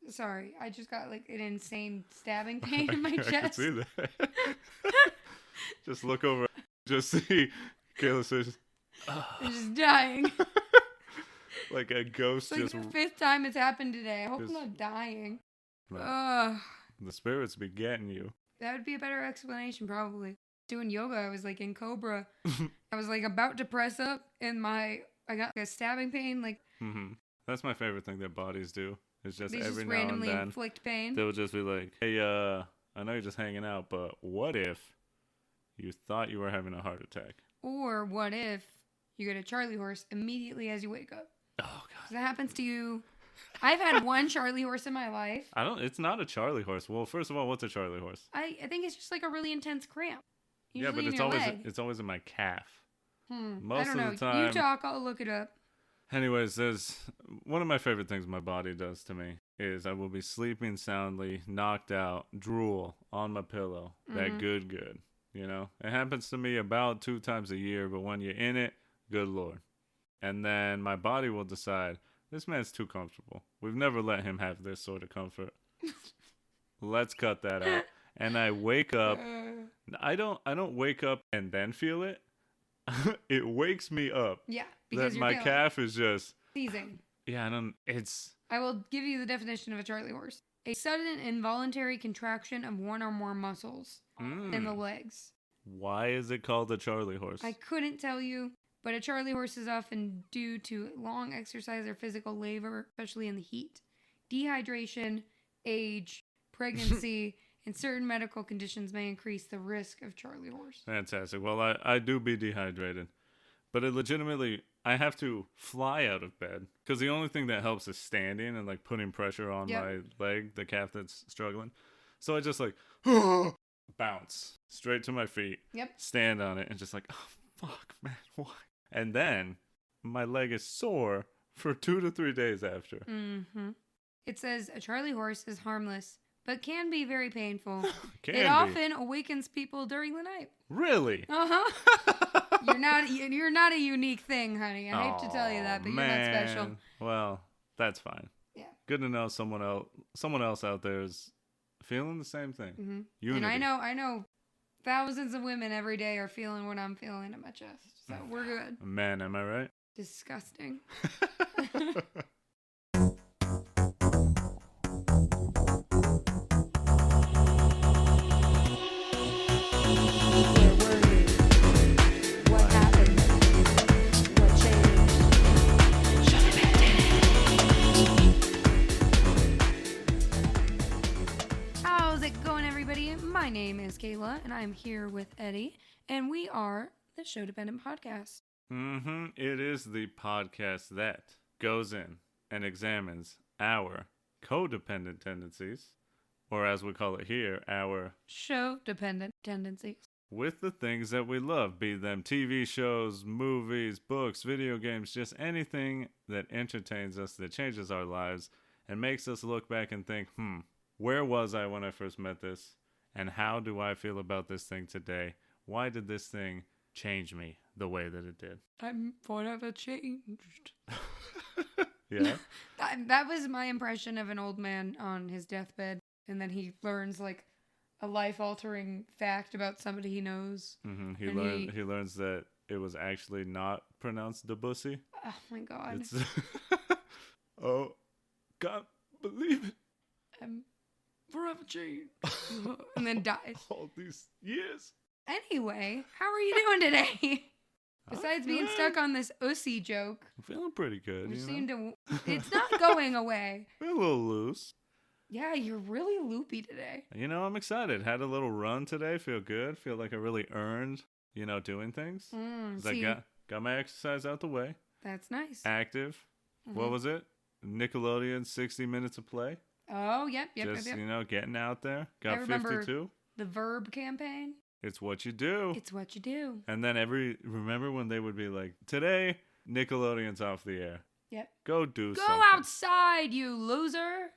Sorry, I just got like an insane stabbing pain in my chest. I can see that. Just look over. Just see Kayla says, I'm just dying. like a ghost. It's like the 5th time it's happened today. I hope I'm just- not dying. No. The spirits be getting you. That would be a better explanation, probably. Doing yoga, I was like in Cobra. I was like about to press up, and I got a stabbing pain. Like, That's my favorite thing that bodies do. It's just they every just now and randomly then inflict pain. they'll just be like, "Hey, I know you're just hanging out, but what if you thought you were having a heart attack?" Or what if you get a Charlie horse immediately as you wake up? Oh God. So that happens to you. I've had one Charlie horse in my life. It's not a Charlie horse. Well, first of all, what's a Charlie horse? I think it's just like a really intense cramp. Yeah, but Usually in your leg. it's always in my calf. I don't know. Of the time. You talk, I'll look it up. Anyways, there's one of my favorite things my body does to me is I will be sleeping soundly, knocked out, drool on my pillow. That good. You know, it happens to me about 2 times a year, but when you're in it, good Lord. And then my body will decide, this man's too comfortable. We've never let him have this sort of comfort. Let's cut that out. And I wake up. I don't wake up and then feel it. It wakes me up. Yeah, because that my calf is just seizing. Yeah, I will give you the definition of a Charlie horse: a sudden involuntary contraction of one or more muscles in the legs. Why is it called a Charlie horse? I couldn't tell you, but a Charlie horse is often due to long exercise or physical labor, especially in the heat, dehydration, age, pregnancy. And certain medical conditions may increase the risk of Charlie horse. Fantastic. Well, I do be dehydrated. But it legitimately, I have to fly out of bed. Because the only thing that helps is standing and like putting pressure on my leg, the calf that's struggling. So I just like, bounce straight to my feet. Yep. Stand on it and just like, oh, fuck, man, why? And then my leg is sore for 2 to 3 days after. It says a Charlie horse is harmless, but can be very painful. It often awakens people during the night. Really? You're not a unique thing, honey. I hate to tell you that, but you're not special. Well, that's fine. Yeah. Good to know someone else out there is feeling the same thing. And I know thousands of women every day are feeling what I'm feeling in my chest. So we're good. Man, am I right? Disgusting. My name is Kayla, and I'm here with Eddie, and we are the Sho-Dependent podcast. It is the podcast that goes in and examines our codependent tendencies, or as we call it here, our Sho-Dependent tendencies. With the things that we love, be them TV shows, movies, books, video games, just anything that entertains us, that changes our lives, and makes us look back and think, where was I when I first met this? And how do I feel about this thing today? Why did this thing change me the way that it did? I'm forever changed. Yeah? That was my impression of an old man on his deathbed. And then he learns like a life-altering fact about somebody he knows. He learns that it was actually not pronounced Debussy. Oh my God. Oh, can't believe it. I'm forever changed. And then dies. All these years. Anyway, how are you doing today? Besides being stuck on this ussy joke. I'm feeling pretty good. It's not going away. We're a little loose. Yeah, you're really loopy today. I'm excited. Had a little run today. Feel good. Feel like I really earned, doing things. I got my exercise out the way. That's nice. Active. What was it? Nickelodeon 60 Minutes of Play. Oh, yep. Just, getting out there. Got 52. The Verb campaign. It's what you do. It's what you do. And then remember when they would be like, today, Nickelodeon's off the air. Yep. Go do something. Go outside, you loser.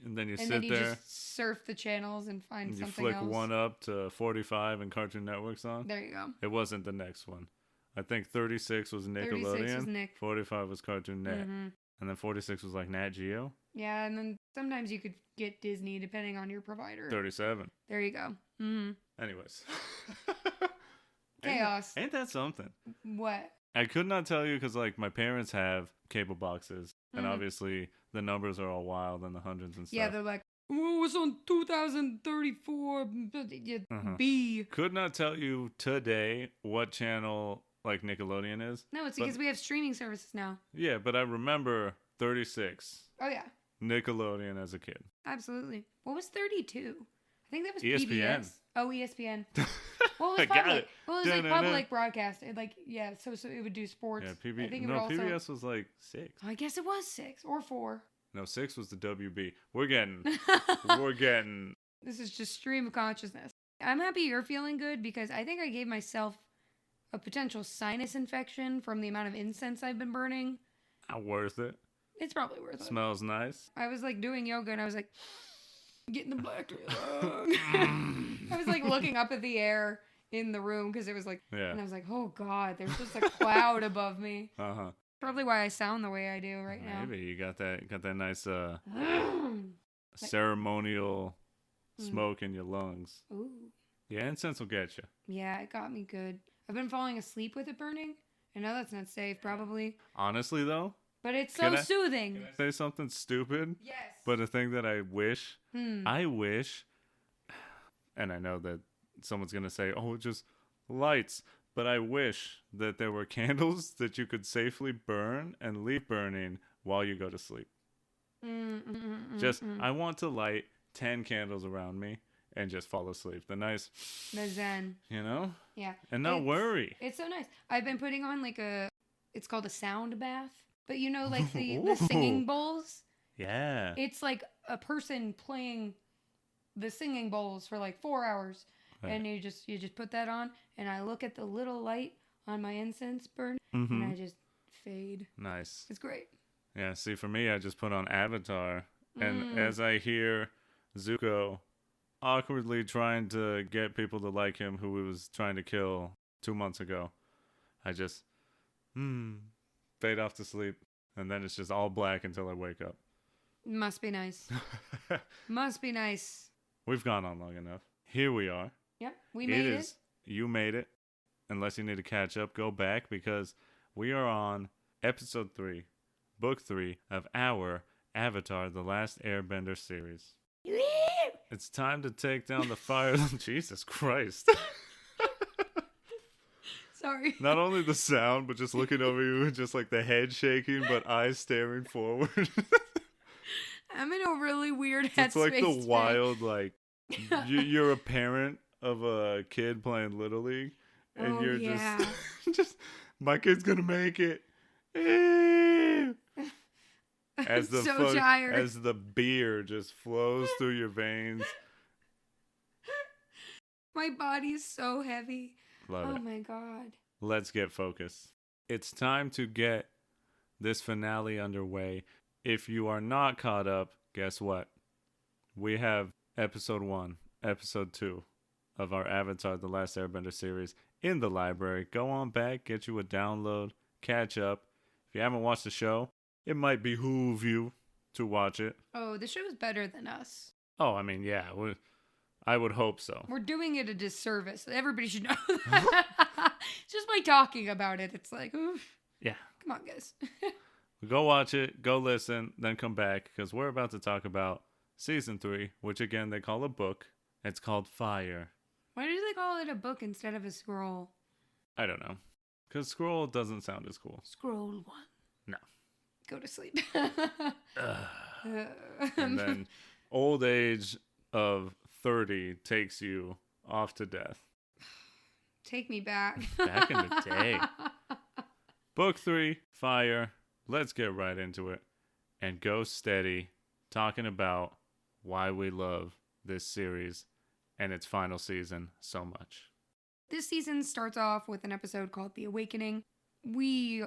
And then you sit there. Just surf the channels and find something else. You flick one up to 45 and Cartoon Network's on. There you go. It wasn't the next one. I think 36 was Nickelodeon. 36 was Nick. 45 was Cartoon Net. And then 46 was like Nat Geo. Yeah, and then sometimes you could get Disney depending on your provider. 37. There you go. Anyways. Chaos. Ain't that something? What? I could not tell you because, like, my parents have cable boxes, and obviously the numbers are all wild in the hundreds and stuff. Yeah, they're like, oh, it's on 2034 B. Could not tell you today what channel, like, Nickelodeon is. No, it's because we have streaming services now. Yeah, but I remember 36. Oh, yeah. Nickelodeon as a kid. Absolutely. What was 32? I think that was ESPN. PBS. Oh, ESPN. Well, it was I got public. it. Well, it was like public broadcast. It, like, yeah, so it would do sports. Yeah, I think it would also... PBS was like 6. I guess it was 6 or 4. No, 6 was the WB. We're getting. This is just stream of consciousness. I'm happy you're feeling good because I think I gave myself a potential sinus infection from the amount of incense I've been burning. Not worth it. It's probably worth it. Smells nice. I was like doing yoga and I was like getting the bacteria. I was like looking up at the air in the room because it was like, and I was like, oh God, there's just a cloud above me. Probably why I sound the way I do right now. Maybe you got that nice ceremonial smoke in your lungs. Ooh. Yeah, incense will get you. Yeah, it got me good. I've been falling asleep with it burning. I know that's not safe, probably. Honestly, though. But it's so soothing. Can I say something stupid? Yes. But a thing that I wish, and I know that someone's going to say, oh, just lights. But I wish that there were candles that you could safely burn and leave burning while you go to sleep. I want to light 10 candles around me and just fall asleep. The zen. You know? Yeah. And not worry. It's so nice. I've been putting on like it's called a sound bath. But you know, like the singing bowls? Yeah. It's like a person playing the singing bowls for like 4 hours. Right. And you just put that on, and I look at the little light on my incense burn, and I just fade. Nice. It's great. Yeah, see, for me, I just put on Avatar, and as I hear Zuko awkwardly trying to get people to like him who he was trying to kill 2 months ago, I just, fade off to sleep, and then it's just all black until I wake up. Must be nice. Must be nice. We've gone on long enough. Here we are. Yep, we made it. You made it. Unless you need to catch up, go back because we are on episode 3, book 3 of our Avatar: The Last Airbender series. It's time to take down the fire. Jesus Christ. Sorry. Not only the sound, but just looking over you, just like the head shaking, but eyes staring forward. I'm in a really weird headspace. It's like the wild, like, you're a parent of a kid playing Little League, and you're just, my kid's gonna make it. As the tired. As the beer just flows through your veins. My body's so heavy. Love it. Oh my God. Let's get focused. It's time to get this finale underway. If you are not caught up, guess what? We have episode 1, episode 2 of our Avatar: The Last Airbender series in the library. Go on back, get you a download, catch up. If you haven't watched the show, it might behoove you to watch it. Oh, the show's better than us. Oh, I mean, yeah, I would hope so. We're doing it a disservice. Everybody should know that. Just by talking about it, it's like, oof. Yeah. Come on, guys. Go watch it, go listen, then come back, because we're about to talk about season 3, which again they call a book. It's called Fire. Why do they call it a book instead of a scroll? I don't know. Because scroll doesn't sound as cool. Scroll 1. No. Go to sleep. And then old age of 30 takes you off to death. Take me back. Back in the day. Book 3, Fire. Let's get right into it. And go steady talking about why we love this series and its final season so much. This season starts off with an episode called The Awakening. We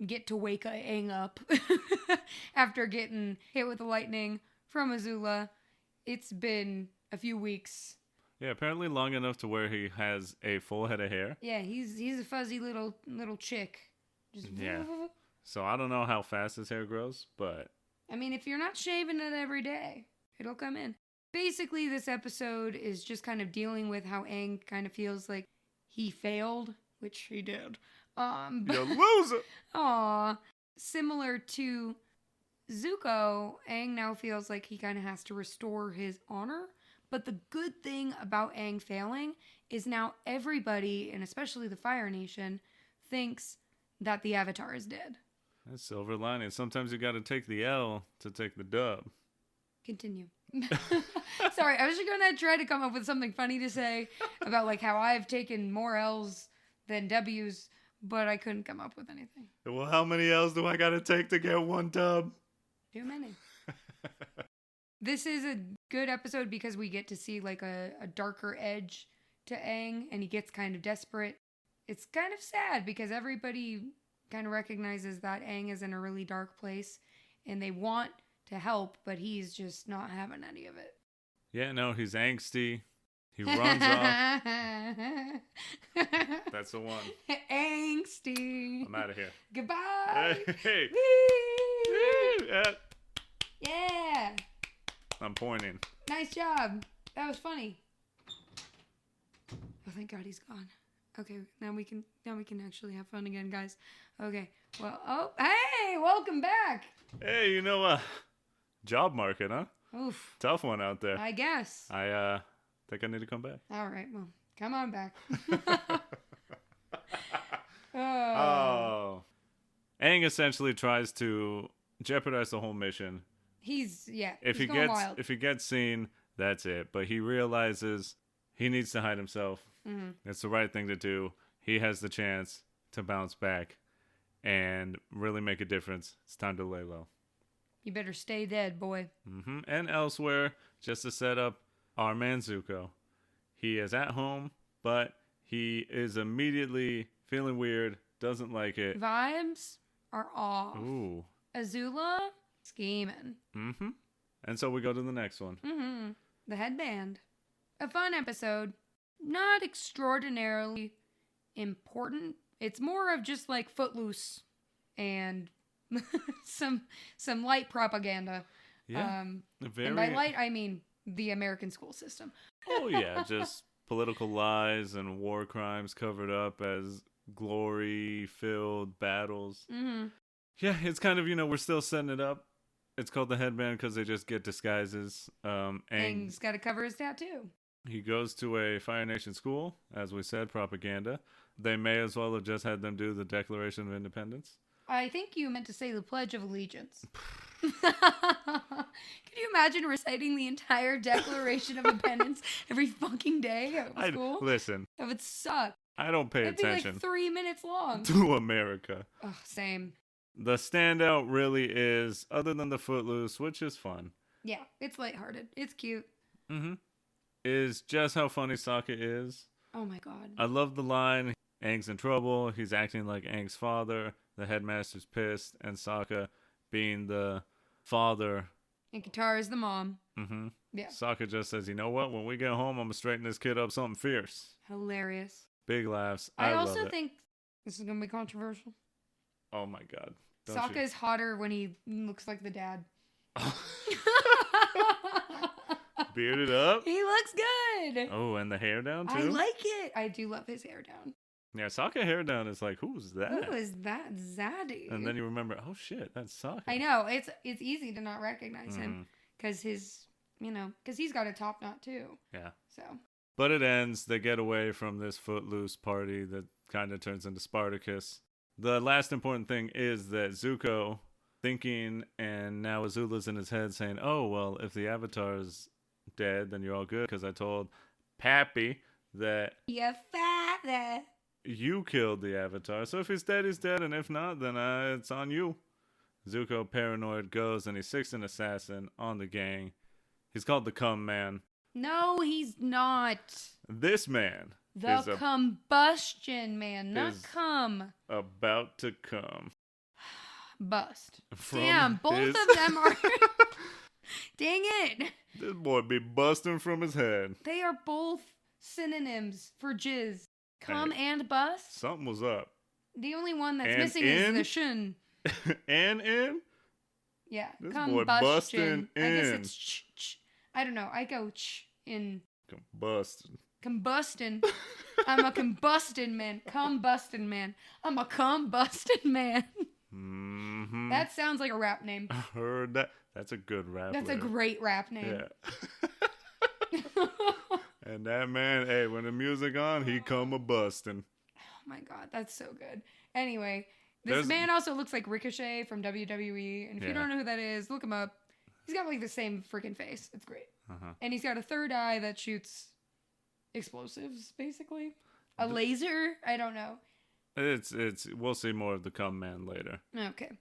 get to wake Aang up after getting hit with the lightning from Azula. It's been a few weeks. Yeah, apparently long enough to where he has a full head of hair. Yeah, he's a fuzzy little chick. Just yeah. So I don't know how fast his hair grows, but I mean, if you're not shaving it every day, it'll come in. Basically, this episode is just kind of dealing with how Aang kind of feels like he failed, which he did. You loser! Aw. Similar to Zuko, Aang now feels like he kind of has to restore his honor. But the good thing about Aang failing is now everybody, and especially the Fire Nation, thinks that the Avatar is dead. That's silver lining. Sometimes you got to take the L to take the dub. Continue. Sorry, I was just going to try to come up with something funny to say about like how I've taken more L's than W's, but I couldn't come up with anything. Well, how many L's do I got to take to get one dub? Too many. This is a good episode because we get to see like a darker edge to Aang, and he gets kind of desperate. It's kind of sad because everybody kind of recognizes that Aang is in a really dark place, and they want to help, but he's just not having any of it. Yeah, no, he's angsty. He runs off. That's the one. Angsty. I'm out of here. Goodbye. Hey. Whee! Yeah. I'm pointing. Nice job. That was funny. Oh, thank God he's gone. Okay, now we can actually have fun again, guys. Okay. Well, hey, welcome back. Hey, you know, job market, huh? Oof. Tough one out there. I guess. I think I need to come back. All right, well, come on back. Oh. Aang essentially tries to jeopardize the whole mission. He's If he gets seen, that's it. But he realizes he needs to hide himself. Mm-hmm. It's the right thing to do. He has the chance to bounce back and really make a difference. It's time to lay low. You better stay dead, boy. Mm-hmm. And elsewhere, just to set up our man Zuko. He is at home, but he is immediately feeling weird, doesn't like it. Vibes are off. Ooh. Azula, scheming. Mm-hmm. And so we go to the next one. Mm-hmm. The headband. A fun episode. Not extraordinarily important. It's more of just like Footloose and some light propaganda. Yeah. And by light, I mean the American school system. Oh, yeah. Just political lies and war crimes covered up as glory-filled battles. Mm-hmm. Yeah, it's kind of, we're still setting it up. It's called the headband because they just get disguises. Aang's got to cover his tattoo. He goes to a Fire Nation school, as we said, propaganda. They may as well have just had them do the Declaration of Independence. I think you meant to say the Pledge of Allegiance. Can you imagine reciting the entire Declaration of Independence every fucking day at school? Listen. That would suck. I don't pay It'd attention. be like 3 minutes long. To America. Ugh, same. The standout really is, other than the Footloose, which is fun. Yeah, it's lighthearted. It's cute. Mm-hmm. Is just how funny Sokka is. Oh my God. I love the line, Aang's in trouble, he's acting like Aang's father, the headmaster's pissed, and Sokka being the father. And Katara is the mom. Mm-hmm. Yeah. Sokka just says, you know what, when we get home, I'm going to straighten this kid up something fierce. Hilarious. Big laughs. I love also it. think this is going to be controversial. Oh my God. Sokka is hotter when he looks like the dad. Bearded up? He looks good. Oh, and the hair down too? I like it. I do love his hair down. Yeah, Sokka hair down is like, who's that? Who is that zaddy? And then you remember, oh shit, that's Sokka. I know. It's easy to not recognize him because because he's got a top knot too. Yeah. So. But it ends. They get away from this Footloose party that kind of turns into Spartacus. The last important thing is that Zuko thinking, and now Azula's in his head saying, oh, well, if the Avatar's dead, then you're all good, because I told Pappy that your father, you killed the Avatar. So if he's dead, he's dead, and if not, then it's on you. Zuko, paranoid, goes and he seeks an assassin on the gang. He's called the Cum Man. No, he's not. This man. The combustion man, not cum. About to come. Bust. Damn, both of them are. Dang it. This boy be busting from his head. They are both synonyms for jizz. Cum and bust. Something was up. The only one that's and missing in? is the shun. And in? Yeah. This boy busting I guess in. it's ch. I don't know. I go ch in Combusting. combusting. I'm a combusting man. Combusting man. I'm a combusting man. Mm-hmm. That sounds like a rap name. I heard that. That's a good rap. That's lyric. a great rap name. Yeah. And that man, hey, when the music on, he come a busting. Oh my god, that's so good. Anyway, this man also looks like Ricochet from WWE, and if you don't know who that is, look him up. He's got like the same freaking face. It's great. And he's got a third eye that shoots explosives, basically. A laser? I don't know. It's we'll see more of the cum man later. Okay.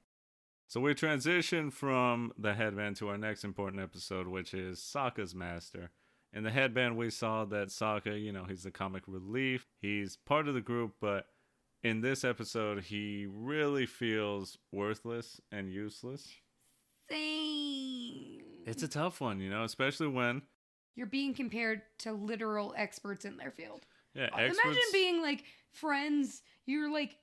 So we transition from the headband to our next important episode, which is Sokka's master. In the headband, we saw that Sokka, he's the comic relief. He's part of the group, but in this episode, he really feels worthless and useless. Same. It's a tough one, especially when you're being compared to literal experts in their field. Yeah, experts. Imagine being like friends. You're like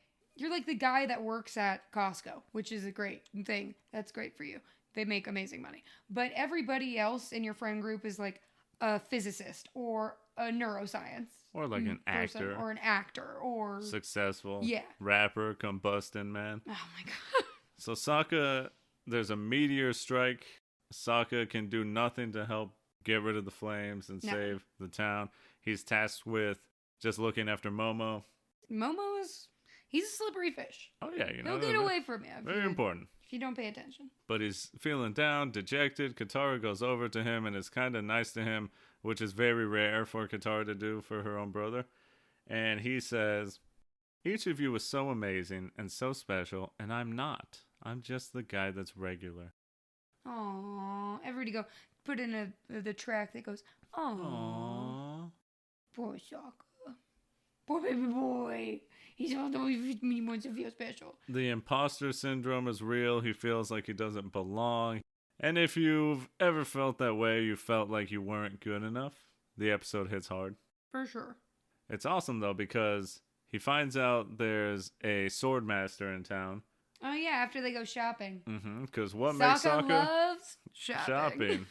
the guy that works at Costco, which is a great thing. That's great for you. They make amazing money. But everybody else in your friend group is like a physicist or a neuroscience. Or like an actor. Or an actor. Or successful. Yeah. Rapper, combusting man. Oh my god. So Sokka, there's a meteor strike. Sokka can do nothing to help get rid of the flames and save the town. He's tasked with just looking after Momo. He's a slippery fish. Oh yeah, he'll get away from you. Very important. If you don't pay attention. But he's feeling down, dejected. Katara goes over to him and is kind of nice to him, which is very rare for Katara to do for her own brother. And he says, "Each of you is so amazing and so special, and I'm not. I'm just the guy that's regular." Aww. Everybody go put in the track that goes, aww. Poor Sokka. Poor baby boy. He wants to feel special. The imposter syndrome is real. He feels like he doesn't belong. And if you've ever felt that way, you felt like you weren't good enough, the episode hits hard. For sure. It's awesome, though, because he finds out there's a sword master in town. Oh, yeah, after they go shopping. Because what makes Sokka loves shopping.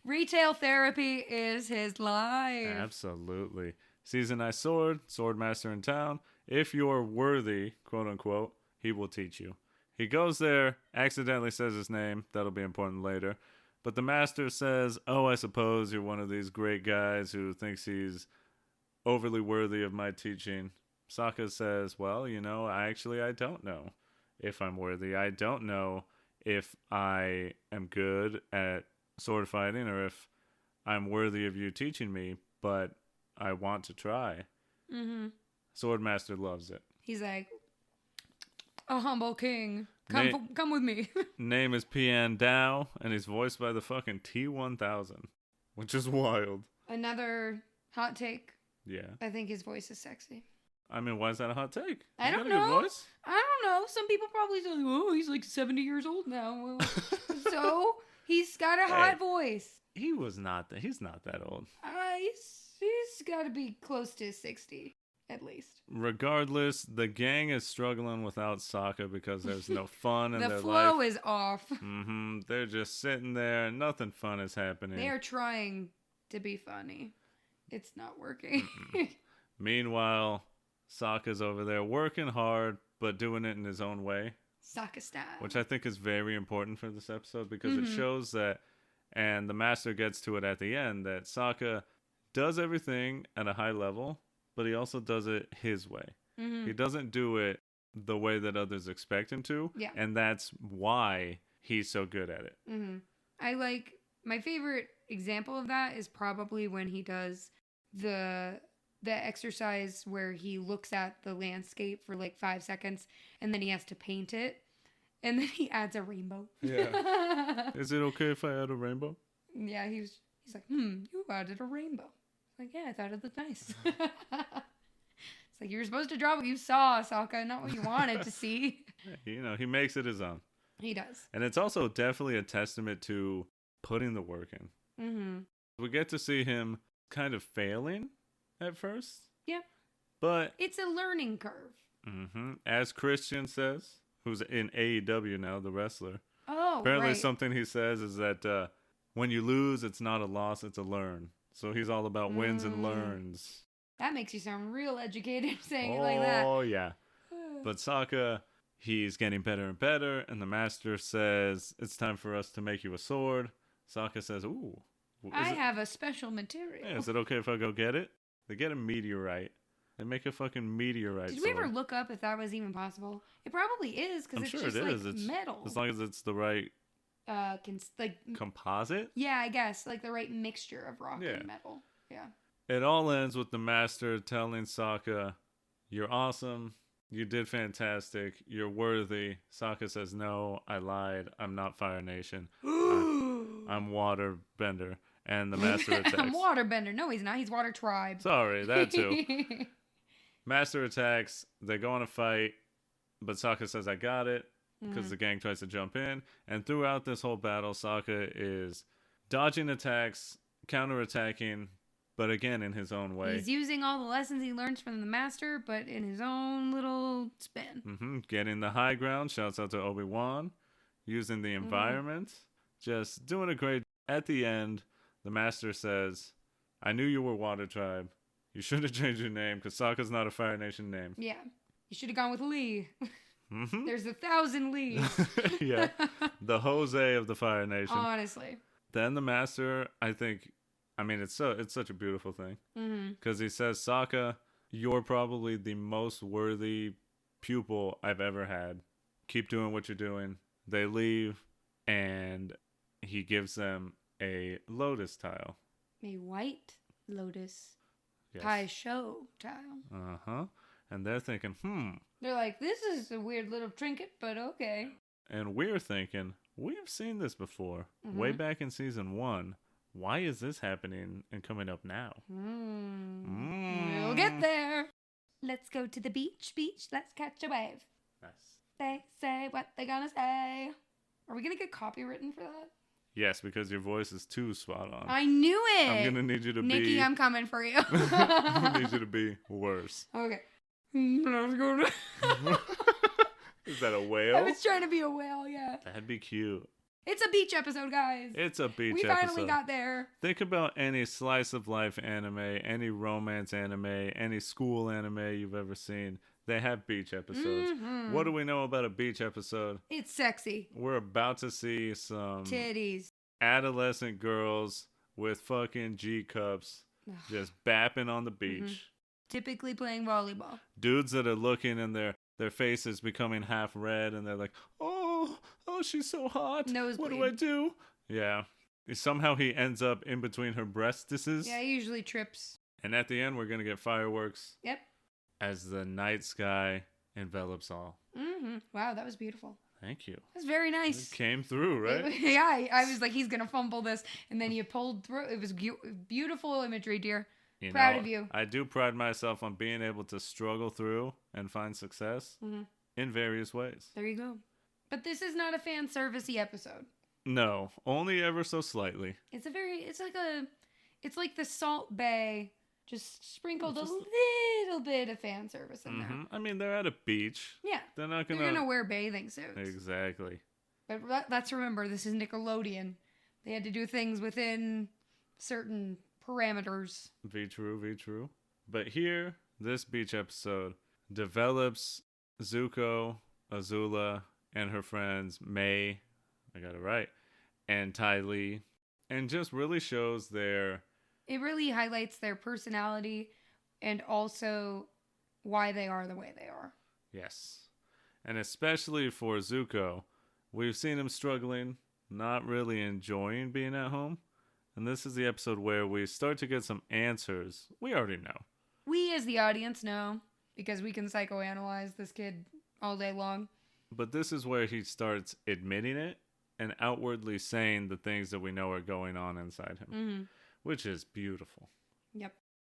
Retail therapy is his life. Absolutely. Sees a nice sword master in town. If you're worthy, quote unquote, he will teach you. He goes there, accidentally says his name. That'll be important later. But the master says, "Oh, I suppose you're one of these great guys who thinks he's overly worthy of my teaching." Sokka says, "Well, I don't know if I'm worthy. I don't know if I am good at sword fighting or if I'm worthy of you teaching me, but I want to try." Swordmaster loves it. He's like, "A humble king. Come with me." Name is Pian Dao, and he's voiced by the fucking T-1000, which is wild. Another hot take. Yeah. I think his voice is sexy. I mean, why is that a hot take? I don't know. Good voice? I don't know. Some people probably say, "Oh, he's like 70 years old now." Well, so he's got a hot voice. He's not that old. He's got to be close to 60. At least. Regardless, the gang is struggling without Sokka because there's no fun in their life. The flow is off. They're just sitting there. Nothing fun is happening. They are trying to be funny. It's not working. Meanwhile, Sokka's over there working hard, but doing it in his own way. Sokka style. Which I think is very important for this episode because it shows that, and the master gets to it at the end, that Sokka does everything at a high level, but he also does it his way. He doesn't do it the way that others expect him to. Yeah. And that's why he's so good at it. My favorite example of that is probably when he does the exercise where he looks at the landscape for like 5 seconds and then he has to paint it and then he adds a rainbow. Yeah. Is it okay if I add a rainbow? Yeah, he's like, you added a rainbow. Like, yeah, I thought it looked nice. It's like, you were supposed to draw what you saw, Sokka, not what you wanted to see. He makes it his own. He does. And it's also definitely a testament to putting the work in. We get to see him kind of failing at first. Yeah. But it's a learning curve. As Christian says, who's in AEW now, the wrestler. Oh, Apparently right. something he says is that when you lose, it's not a loss, it's a learn. So he's all about wins and learns. That makes you sound real educated saying it like that. Oh, yeah. But Sokka, he's getting better and better, and the master says, it's time for us to make you a sword. Sokka says, ooh. I have a special material. Yeah, is it okay if I go get it? They get a meteorite. They make a fucking meteorite Did sword. we ever look up if that was even possible? It probably is, because it's sure just it like is. It's metal. As long as it's the right composite? Yeah, I guess. Like the right mixture of rock and metal. Yeah. It all ends with the master telling Sokka, you're awesome. You did fantastic. You're worthy. Sokka says, no, I lied. I'm not Fire Nation. I'm Waterbender. And the master attacks. I'm Waterbender. No, he's not. He's Water Tribe. Sorry, that too. Master attacks. They go on a fight. But Sokka says, I got it. Because the gang tries to jump in. And throughout this whole battle, Sokka is dodging attacks, counterattacking, but again in his own way. He's using all the lessons he learns from the master, but in his own little spin. Getting the high ground. Shouts out to Obi-Wan. Using the environment. Just doing a great... At the end, the master says, I knew you were Water Tribe. You should have changed your name because Sokka's not a Fire Nation name. Yeah. You should have gone with Lee. There's 1,000 Lees. Yeah. The Jose of the Fire Nation. Honestly. Then the master, I think... I mean, it's such a beautiful thing. Because he says, Sokka, you're probably the most worthy pupil I've ever had. Keep doing what you're doing. They leave, and he gives them a lotus tile. A white lotus. Yes. Tai Sho tile. And they're thinking, They're like, this is a weird little trinket, but okay. And we're thinking, we've seen this before. Way back in season 1. Why is this happening and coming up now? We'll get there. Let's go to the beach. Let's catch a wave. Nice. They say what they gonna say. Are we gonna get copywritten for that? Yes, because your voice is too spot on. I knew it. I'm gonna need you to Nikki, I'm coming for you. I'm gonna need you to be worse. Okay. Let's go to... Is that a whale? I was trying to be a whale, yeah. That'd be cute. It's a beach episode, guys. It's a beach episode. We finally got there. Think about any slice of life anime, any romance anime, any school anime you've ever seen. They have beach episodes. What do we know about a beach episode? It's sexy. We're about to see some titties. Adolescent girls with fucking G cups just bapping on the beach. Typically playing volleyball. Dudes that are looking and their faces becoming half red and they're like, oh, she's so hot. Nosebleed. What do I do? Yeah. Somehow he ends up in between her breastises. Yeah, he usually trips. And at the end, we're going to get fireworks. Yep. As the night sky envelops all. Wow, that was beautiful. Thank you. That's very nice. It came through, right? Yeah, I was like, he's going to fumble this. And then you pulled through. It was beautiful imagery, dear. Proud of you. I do pride myself on being able to struggle through and find success in various ways. There you go. But this is not a fan servicey episode. No, only ever so slightly. It's like the Salt Bay, just sprinkled a little bit of fan service in there. I mean, they're at a beach. Yeah. They're not They're gonna wear bathing suits. Exactly. But let's remember, this is Nickelodeon. They had to do things within certain parameters. Be true. But here, this beach episode develops Zuko, Azula, and her friends May, I got it right, and Ty Lee, and just really shows it really highlights their personality and also why they are the way they are. Yes. And especially for Zuko, we've seen him struggling, not really enjoying being at home. And this is the episode where we start to get some answers. We already know. We as the audience know, because we can psychoanalyze this kid all day long. But this is where he starts admitting it and outwardly saying the things that we know are going on inside him, which is beautiful. Yep.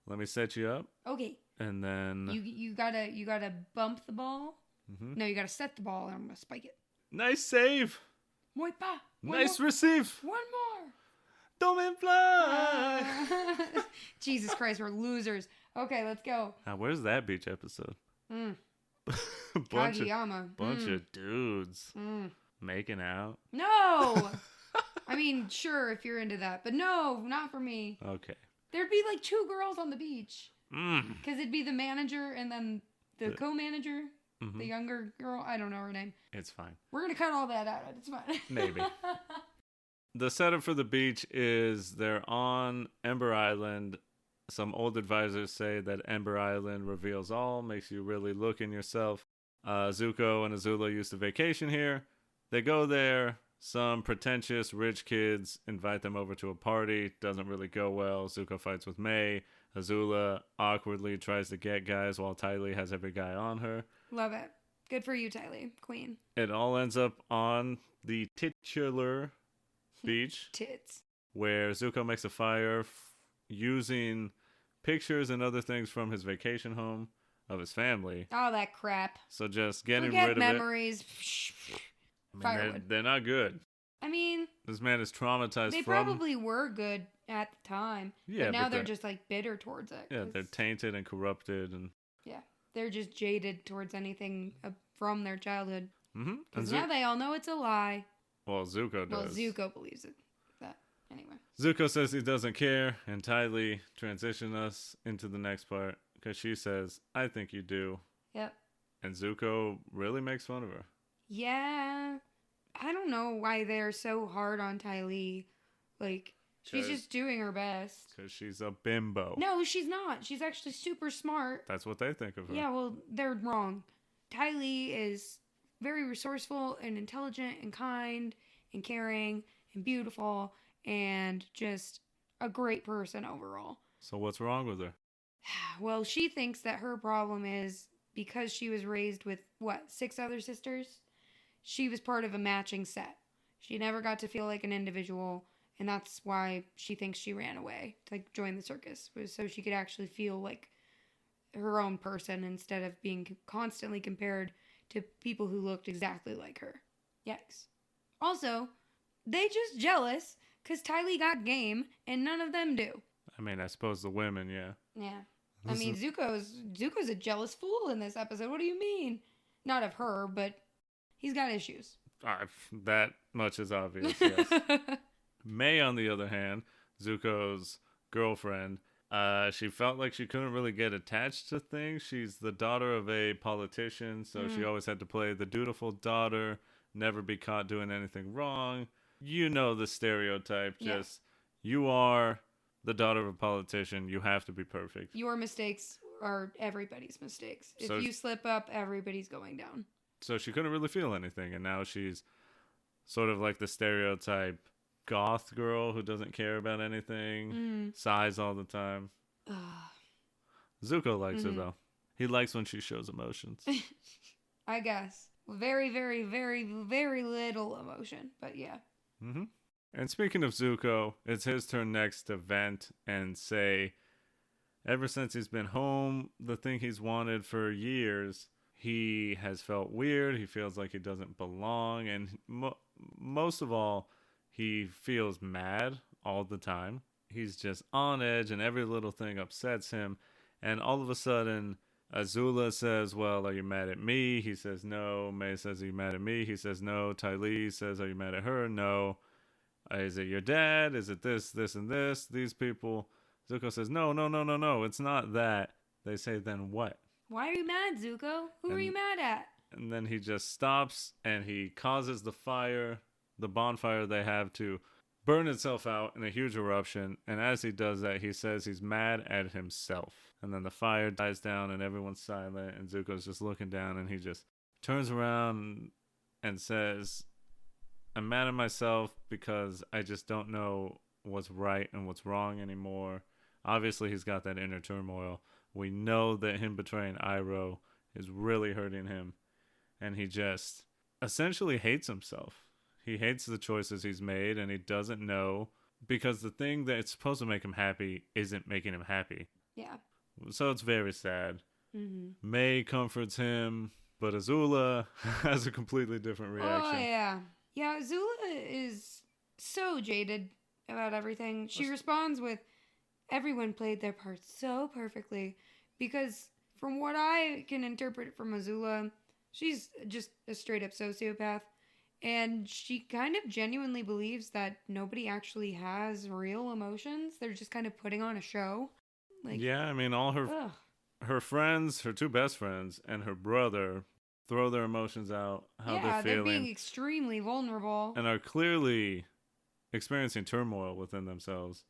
Let me set you up. Okay. And then you gotta bump the ball. No, you gotta set the ball, and I'm gonna spike it. Nice save. Nice receive. One more. Don't fly. Jesus Christ, we're losers. Okay, let's go. Now, where's that beach episode? Bunch Kageyama. of dudes. Making out? No! I mean, sure, if you're into that. But no, not for me. Okay. There'd be like 2 girls on the beach. Mm. Because it'd be the manager and then the co-manager, Mm-hmm. the younger girl. I don't know her name. It's fine. We're going to cut all that out. It's fine. Maybe. The setup for the beach is they're on Ember Island. Some old advisors say that Ember Island reveals all, makes you really look in yourself. Zuko and Azula used to vacation here. They go there. Some pretentious rich kids invite them over to a party. Doesn't really go well. Zuko fights with May. Azula awkwardly tries to get guys while Ty Lee has every guy on her. Love it. Good for you, Ty Lee. Queen. It all ends up on the titular beach. Tits. Where Zuko makes a fire using pictures and other things from his vacation home of his family. All that crap. So just getting Forget rid memories. of it. I mean, Firewood. they're not good. I mean, This man is traumatized they from... probably were good at the time. Yeah, but now but they're just like bitter towards it. Yeah, they're tainted and corrupted. And yeah, they're just jaded towards anything from their childhood. Mm-hmm. Because now they all know it's a lie. Well, Zuko does. Well, Zuko believes it. That anyway. Zuko says he doesn't care, and Ty Lee transition us into the next part because she says, "I think you do." Yep. And Zuko really makes fun of her. Yeah. I don't know why they're so hard on Ty Lee. Like, she's just doing her best. Because she's a bimbo. No, she's not. She's actually super smart. That's what they think of her. Yeah, well, they're wrong. Ty Lee is very resourceful and intelligent and kind and caring and beautiful and just a great person overall. So what's wrong with her? Well, she thinks that her problem is because she was raised with, 6 other sisters? She was part of a matching set. She never got to feel like an individual, and that's why she thinks she ran away to join the circus, was so she could actually feel like her own person instead of being constantly compared to people who looked exactly like her. Yikes. Also, they just jealous because Ty Lee got game and none of them do. I mean, I suppose the women, yeah. Yeah. I mean, Zuko's a jealous fool in this episode. What do you mean? Not of her, but he's got issues. That much is obvious, yes. May, on the other hand, Zuko's girlfriend, she felt like she couldn't really get attached to things. She's the daughter of a politician, so she always had to play the dutiful daughter, never be caught doing anything wrong. You know the stereotype, just you are the daughter of a politician, you have to be perfect. Your mistakes are everybody's mistakes. If So you slip up, everybody's going down. So she couldn't really feel anything, and now she's sort of like the stereotype goth girl who doesn't care about anything, sighs all the time. Zuko likes her, though. He likes when she shows emotions. I guess. Very, very, very, very little emotion, but yeah. Mm-hmm. And speaking of Zuko, it's his turn next to vent and say, ever since he's been home, the thing he's wanted for years, he has felt weird. He feels like he doesn't belong. And most of all, he feels mad all the time. He's just on edge and every little thing upsets him. And all of a sudden, Azula says, well, are you mad at me? He says, no. May says, are you mad at me? He says, no. Ty Lee says, are you mad at her? No. Is it your dad? Is it this, and this? These people. Zuko says, no. It's not that. They say, then what? Why are you mad, Zuko? Who are you mad at? And then he just stops and he causes the fire, the bonfire they have, to burn itself out in a huge eruption. And as he does that, he says he's mad at himself. And then the fire dies down and everyone's silent. And Zuko's just looking down and he just turns around and says, I'm mad at myself because I just don't know what's right and what's wrong anymore. Obviously, he's got that inner turmoil. We know that him betraying Iroh is really hurting him. And he just essentially hates himself. He hates the choices he's made, and he doesn't know because the thing that's supposed to make him happy isn't making him happy. Yeah. So it's very sad. Mm-hmm. May comforts him, but Azula has a completely different reaction. Oh, yeah. Yeah, Azula is so jaded about everything. She responds with, everyone played their part so perfectly, because from what I can interpret from Azula, she's just a straight up sociopath, And she kind of genuinely believes that nobody actually has real emotions. They're just kind of putting on a show. Like, yeah, I mean, all ugh. her friends, her two best friends, and her brother throw their emotions out, how they're Yeah, they're being feeling, extremely vulnerable. and are clearly experiencing turmoil within themselves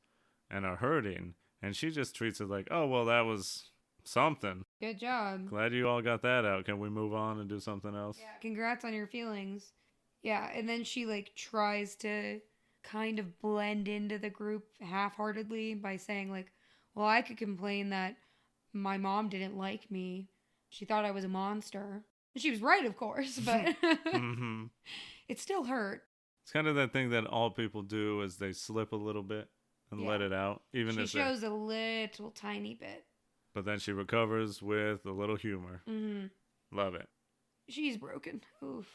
and are hurting. And she just treats it like, oh, well, that was something. Good job. Glad you all got that out. Can we move on and do something else? Yeah, congrats on your feelings. Yeah, and then she like tries to kind of blend into the group half-heartedly by saying like, "Well, I could complain that my mom didn't like me. She thought I was a monster." And she was right, of course, but Mm-hmm. it still hurt. It's kind of that thing that all people do is they slip a little bit and Yeah. let it out. Even She if they, shows a little tiny bit. but then she recovers with a little humor. Mm-hmm. Love it. She's broken. Oof.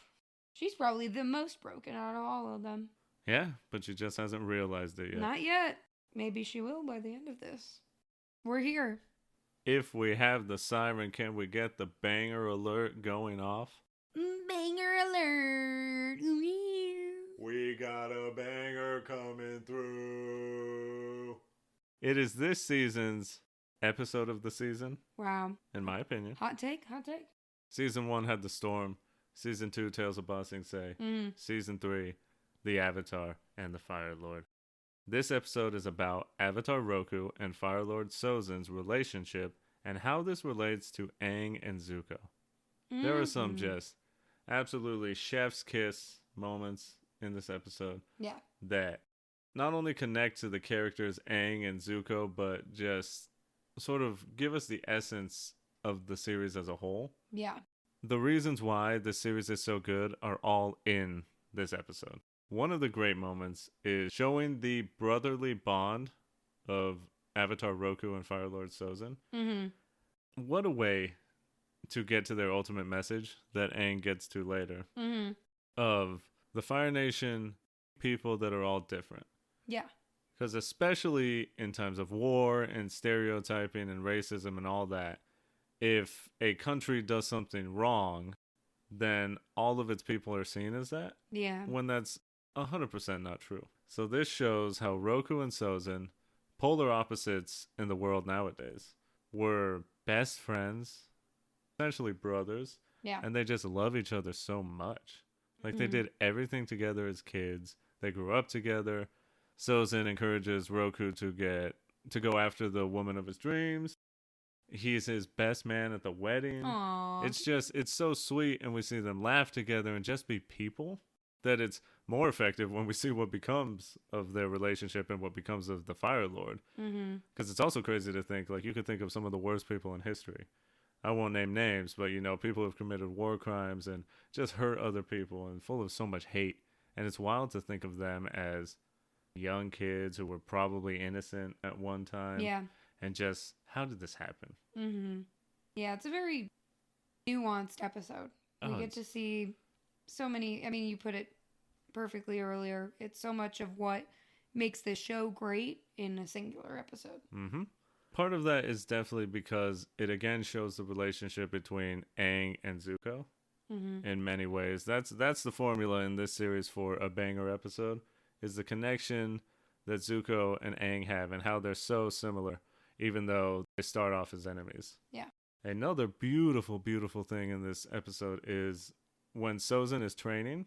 She's probably the most broken out of all of them. Yeah, but she just hasn't realized it yet. Not yet. Maybe she will by the end of this. We're here. If we have the siren, can we get the banger alert going off? Banger alert. We got a banger coming through. It is this season's episode of the season, Wow. in my opinion. Hot take, hot take. Season 1 had the storm. Season 2, Tales of Ba Sing Se. Mm. Season 3, the Avatar and the Fire Lord. This episode is about Avatar Roku and Fire Lord Sozin's relationship and how this relates to Aang and Zuko. There are some just absolutely chef's kiss moments in this episode that not only connect to the characters Aang and Zuko, but just sort of give us the essence of the series as a whole. Yeah. The reasons why this series is so good are all in this episode. One of the great moments is showing the brotherly bond of Avatar Roku and Fire Lord Sozin. Mm-hmm. What a way to get to their ultimate message that Aang gets to later. Mm-hmm. Of the Fire Nation people that are all different. Yeah. Because especially in times of war and stereotyping and racism and all that, if a country does something wrong, then all of its people are seen as that. Yeah. When that's 100% not true. So this shows how Roku and Sozin, polar opposites in the world nowadays, were best friends, essentially brothers. Yeah. And they just love each other so much. Like they did everything together as kids. They grew up together. Sozin encourages Roku to go after the woman of his dreams. He's his best man at the wedding. Aww. It's so sweet, and we see them laugh together and just be people, that it's more effective when we see what becomes of their relationship and what becomes of the Fire Lord. Because it's also crazy to think, like, you could think of some of the worst people in history. I won't name names, but, people have committed war crimes and just hurt other people and full of so much hate. And it's wild to think of them as young kids who were probably innocent at one time. Yeah. And just, how did this happen? Mm-hmm. Yeah, it's a very nuanced episode. We get to see so many, you put it perfectly earlier. It's so much of what makes this show great in a singular episode. Mm-hmm. Part of that is definitely because it again shows the relationship between Aang and Zuko in many ways. That's the formula in this series for a banger episode, is the connection that Zuko and Aang have and how they're so similar, even though they start off as enemies. Yeah. Another beautiful, beautiful thing in this episode is when Sozin is training,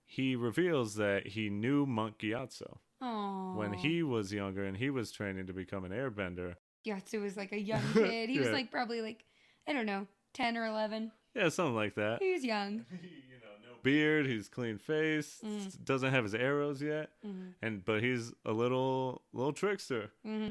he reveals that he knew Monk Gyatso. Aww. When he was younger and he was training to become an airbender. Gyatso was like a young kid. He was like probably like, I don't know, 10 or 11. Yeah, something like that. He was young. No beard, he's clean faced, doesn't have his arrows yet, but he's a little trickster,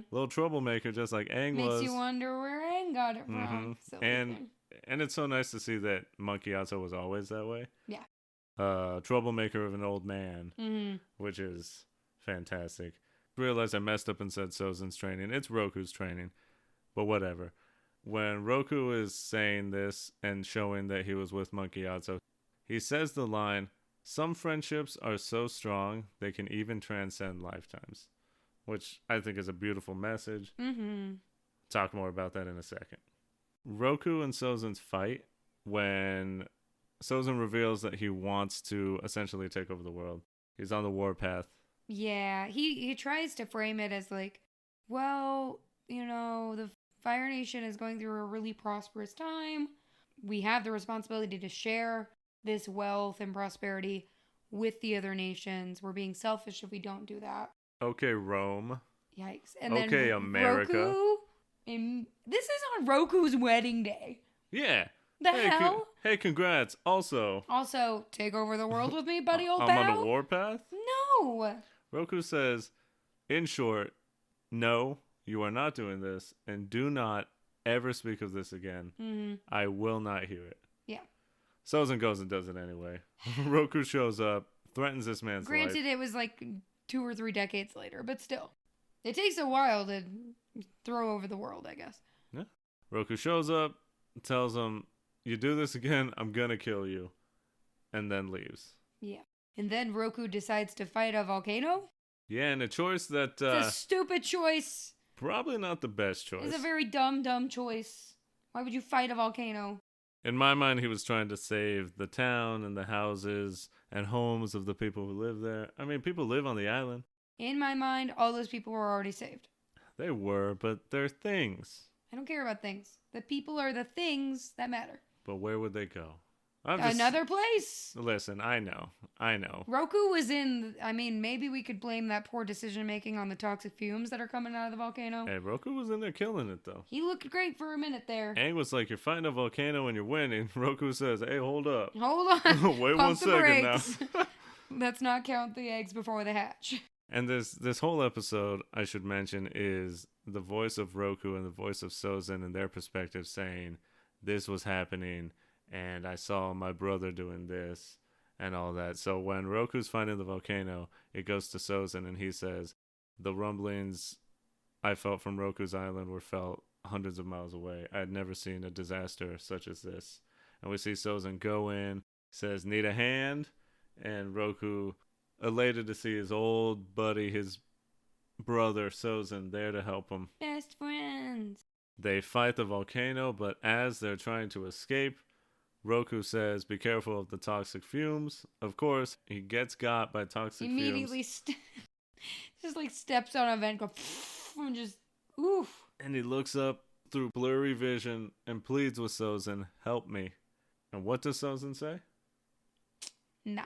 little troublemaker, just like Aang was. Makes you wonder where Aang got it from. And it's so nice to see that Monk Gyatso was always that way. Yeah. Troublemaker of an old man, which is fantastic. Realized I messed up and said Sozin's training. It's Roku's training, but whatever. When Roku is saying this and showing that he was with Monk Gyatso, he says the line, "Some friendships are so strong they can even transcend lifetimes," which I think is a beautiful message. Talk more about that in a second. Roku and Sozin's fight, when Sozin reveals that he wants to essentially take over the world. He's on the warpath. Yeah, he tries to frame it as like, well, the Fire Nation is going through a really prosperous time. We have the responsibility to share this wealth and prosperity with the other nations. We're being selfish if we don't do that. Okay, Rome. Yikes. And okay, then America. Roku, this is on Roku's wedding day. Yeah. The hell? Hey, congrats. Also, take over the world with me, buddy, old I'm pal. on the warpath? No. Roku says, in short, no, you are not doing this, and do not ever speak of this again. Mm-hmm. I will not hear it. Yeah. Sozin goes and does it anyway. Roku shows up, threatens this man's life. Granted, it was like 2 or 3 decades later, but still. It takes a while to throw over the world, I guess. Yeah. Roku shows up, tells him, you do this again, I'm gonna kill you. And then leaves. Yeah. And then Roku decides to fight a volcano? Yeah, and a choice that... it's a stupid choice. Probably not the best choice. It's a very dumb choice. Why would you fight a volcano? In my mind, he was trying to save the town and the houses and homes of the people who live there. I mean, people live on the island. In my mind, all those people were already saved. They were, but they're things. I don't care about things. The people are the things that matter. But where would they go? Another place. Listen, I know. Roku was maybe we could blame that poor decision making on the toxic fumes that are coming out of the volcano. Hey, Roku was in there killing it, though. He looked great for a minute there. Aang was like, you're fighting a volcano and you're winning. Roku says, hey, hold up. Hold on. Wait 1 second now. Let's not count the eggs before they hatch. And this whole episode, I should mention, is the voice of Roku and the voice of Sozin and their perspective saying, this was happening, and I saw my brother doing this, and all that. So when Roku's fighting the volcano, it goes to Sozin, and he says, the rumblings I felt from Roku's island were felt hundreds of miles away. I had never seen a disaster such as this. And we see Sozin go in, says, need a hand? And Roku, elated to see his old buddy, his brother, Sozin, there to help him. Best friends. They fight the volcano, but as they're trying to escape, Roku says, be careful of the toxic fumes. Of course, he gets got by toxic Immediately fumes. just like steps on a vent, go and just, oof. And he looks up through blurry vision and pleads with Sozin, help me. And what does Sozin say? Nah.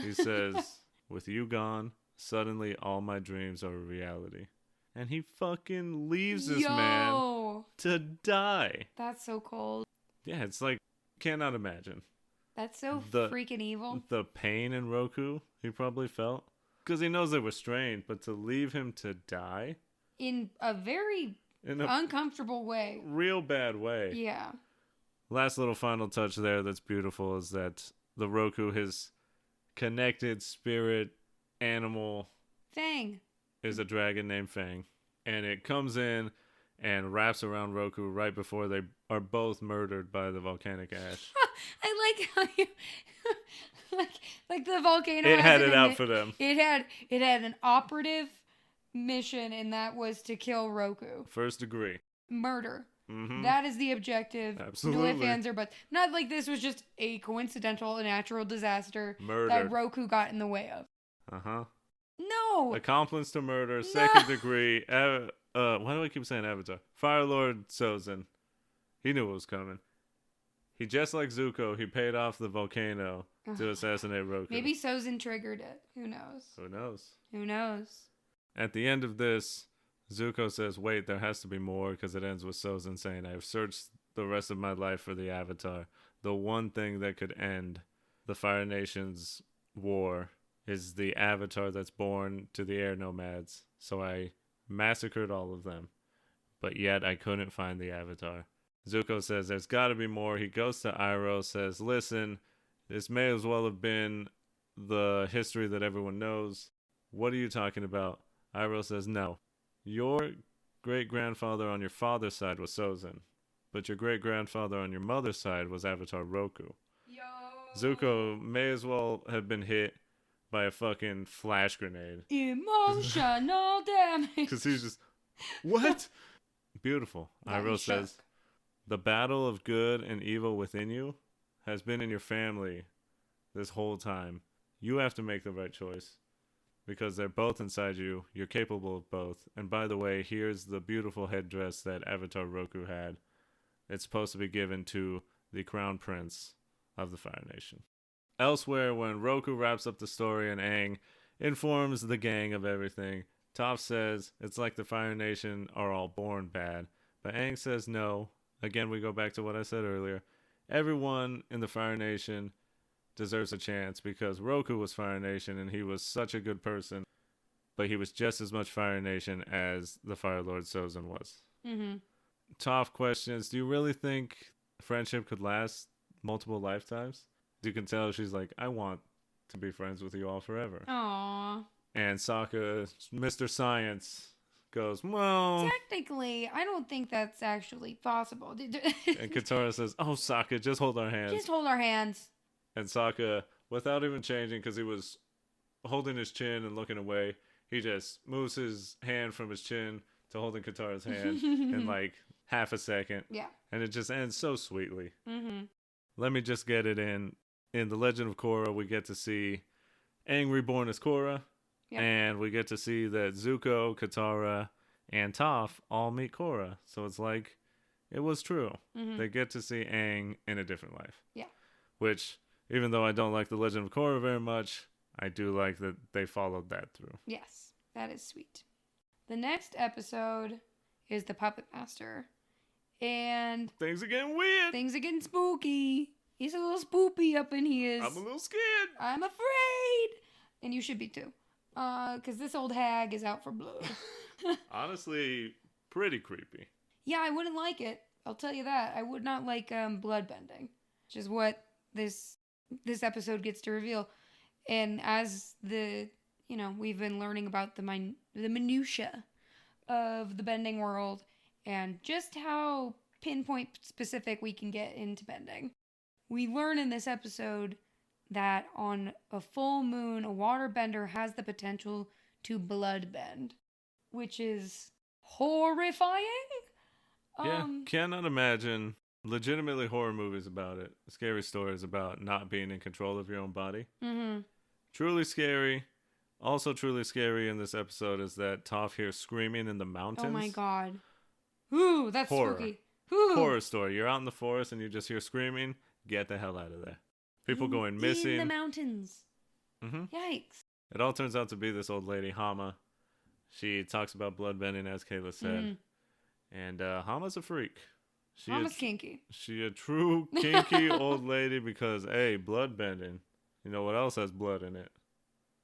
He says, with you gone, suddenly all my dreams are a reality. And he fucking leaves this man to die. That's so cold. Yeah, it's like, cannot imagine. That's so freaking evil. The pain in Roku he probably felt. Because he knows they were strained, but to leave him to die? In a very uncomfortable way. Real bad way. Yeah. Last little final touch there that's beautiful is that the Roku, his connected spirit animal... Fang. ...is a dragon named Fang. And it comes in and wraps around Roku right before they are both murdered by the volcanic ash. I like how you... like the volcano... It had it out for them. It had an operative mission, and that was to kill Roku. First degree. Murder. Mm-hmm. That is the objective. Absolutely. Cliffhanger, but not like this was just a coincidental natural disaster Murder. that Roku got in the way of. Uh-huh. No. Accomplice to murder, second degree. Why do I keep saying Avatar? Fire Lord Sozin. He knew what was coming. He, just like Zuko, he paid off the volcano to assassinate Roku. Maybe Sozin triggered it. Who knows? Who knows? Who knows? At the end of this, Zuko says, wait, there has to be more, because it ends with Sozin saying, I have searched the rest of my life for the Avatar. The one thing that could end the Fire Nation's war is the Avatar that's born to the air nomads. So I massacred all of them, but yet I couldn't find the Avatar. Zuko says, there's got to be more. He goes to Iroh, says, listen, this may as well have been the history that everyone knows. What are you talking about? Iroh says, no. Your great-grandfather on your father's side was Sozin, but your great-grandfather on your mother's side was Avatar Roku. Yo. Zuko may as well have been hit by a fucking flash grenade. Emotional damage. Because he's just, what? Beautiful. Iroh says, the battle of good and evil within you has been in your family this whole time. You have to make the right choice because they're both inside you. You're capable of both. And by the way, here's the beautiful headdress that Avatar Roku had. It's supposed to be given to the Crown Prince of the Fire Nation. Elsewhere, when Roku wraps up the story and Aang informs the gang of everything, Toph says it's like the Fire Nation are all born bad. But Aang says no. Again, we go back to what I said earlier. Everyone in the Fire Nation deserves a chance because Roku was Fire Nation and he was such a good person. But he was just as much Fire Nation as the Fire Lord Sozin was. Mm-hmm. Toph questions, do you really think friendship could last multiple lifetimes? You can tell she's like, I want to be friends with you all forever. Aww. And Sokka, Mr. Science, goes, well... Technically, I don't think that's actually possible. And Katara says, oh, Sokka, just hold our hands. Just hold our hands. And Sokka, without even changing, because he was holding his chin and looking away, he just moves his hand from his chin to holding Katara's hand in like half a second. Yeah. And it just ends so sweetly. Mm-hmm. Let me just get it in. In The Legend of Korra, we get to see Aang reborn as Korra. Yep. And we get to see that Zuko, Katara, and Toph all meet Korra. So it's like, it was true. Mm-hmm. They get to see Aang in a different life. Yeah. Which, even though I don't like The Legend of Korra very much, I do like that they followed that through. Yes, that is sweet. The next episode is The Puppet Master. And... things are getting weird. Things are getting spooky. He's a little spoopy up in his... I'm a little scared. I'm afraid. And you should be too. Because this old hag is out for blood. Honestly, pretty creepy. Yeah, I wouldn't like it. I'll tell you that. I would not like blood bending. Which is what this episode gets to reveal. And as we've been learning about the minutia of the bending world and just how pinpoint specific we can get into bending. We learn in this episode that on a full moon, a waterbender has the potential to blood bend, which is horrifying. Yeah, cannot imagine legitimately horror movies about it. Scary stories about not being in control of your own body. Mm-hmm. Truly scary. Also truly scary in this episode is that Toph hears screaming in the mountains. Oh my god. Ooh, that's horror. Spooky. Ooh. Horror story. You're out in the forest and you just hear screaming. Get the hell out of there. People going missing. In the mountains. Mm-hmm. Yikes. It all turns out to be this old lady, Hama. She talks about bloodbending, as Kayla said. Mm-hmm. And Hama's a freak. Hama's kinky. She a true kinky old lady because, hey, bloodbending. You know what else has blood in it?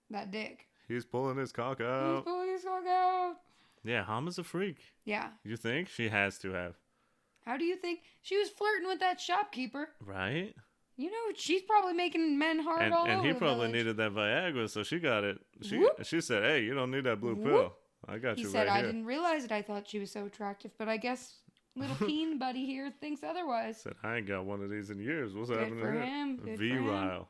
That dick. He's pulling his cock out. He's pulling his cock out. Yeah, Hama's a freak. Yeah. You think? She has to have. How do you think? She was flirting with that shopkeeper. Right? You know, she's probably making men hard all over and he the probably village. needed that Viagra, so she got it. She said, hey, you don't need that blue Whoop. pill. I got you right here. He said, I didn't realize it. I thought she was so attractive, but I guess little Keen buddy here thinks otherwise. Said, I ain't got one of these in years. What's Good happening for here? him. Good for Virile.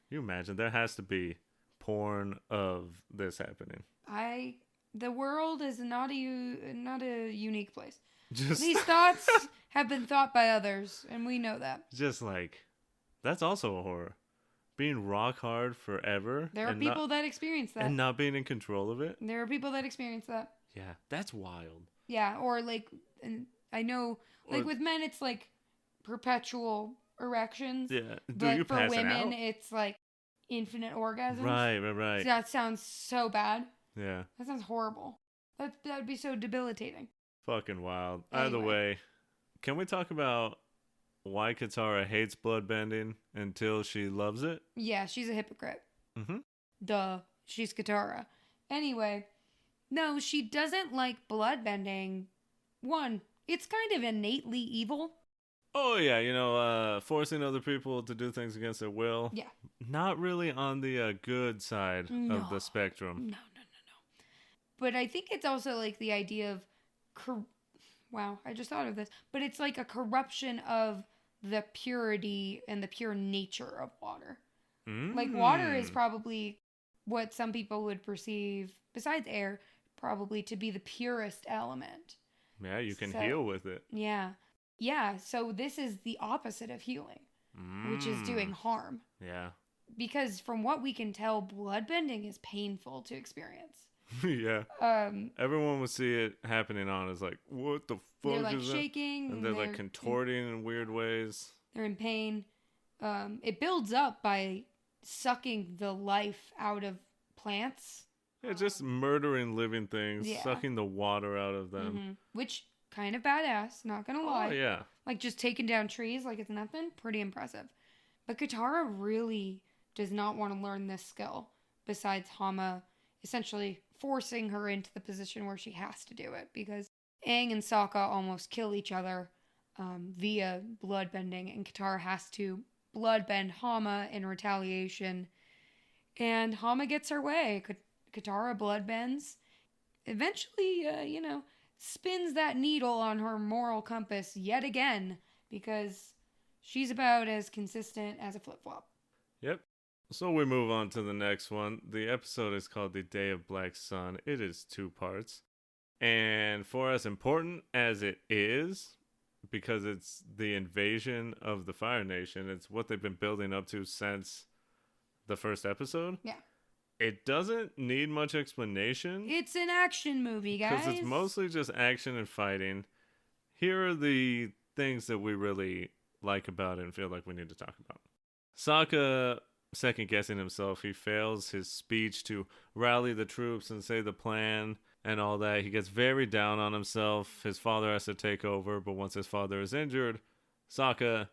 You imagine, there has to be porn of this happening. The world is not a unique place. Just These thoughts have been thought by others, and we know that. Just like, that's also a horror. Being rock hard forever. There are people that experience that. And not being in control of it. There are people that experience that. Yeah, that's wild. Yeah, or like, and I know, like with men, it's like perpetual erections. Yeah, but for women, it's like infinite orgasms. Right. So that sounds so bad. Yeah. That sounds horrible. That would be so debilitating. Fucking wild. Anyway. Either way, can we talk about why Katara hates bloodbending until she loves it? Yeah, she's a hypocrite. Mm-hmm. Duh. She's Katara. Anyway, no, she doesn't like bloodbending. One, it's kind of innately evil. Oh, yeah, forcing other people to do things against their will. Yeah. Not really on the good side of the spectrum. No. But I think it's also like the idea of... Wow, I just thought of this. But it's like a corruption of the purity and the pure nature of water. Like water is probably what some people would perceive, besides air, probably to be the purest element. Yeah, you can heal with it. Yeah. Yeah, so this is the opposite of healing. which is doing harm. Yeah. Because from what we can tell, bloodbending is painful to experience. Yeah. Everyone would see it happening on is like, what the fuck they're like is shaking. that? And they're like contorting in weird ways. They're in pain. It builds up by sucking the life out of plants. Yeah, just murdering living things, sucking the water out of them. Mm-hmm. Which, kind of badass, not gonna lie. Oh, yeah. Like, just taking down trees like it's nothing, pretty impressive. But Katara really does not want to learn this skill, besides Hama essentially forcing her into the position where she has to do it, because Aang and Sokka almost kill each other via bloodbending, and Katara has to bloodbend Hama in retaliation, and Hama gets her way. Katara bloodbends, eventually, spins that needle on her moral compass yet again, because she's about as consistent as a flip-flop. Yep. So we move on to the next one. The episode is called The Day of Black Sun. It is 2 parts. And for as important as it is, because it's the invasion of the Fire Nation, it's what they've been building up to since the first episode. Yeah. It doesn't need much explanation. It's an action movie, guys. Because it's mostly just action and fighting. Here are the things that we really like about it and feel like we need to talk about. Sokka second-guessing himself. He fails his speech to rally the troops and say the plan and all that. He gets very down on himself. His father has to take over, but once his father is injured, Sokka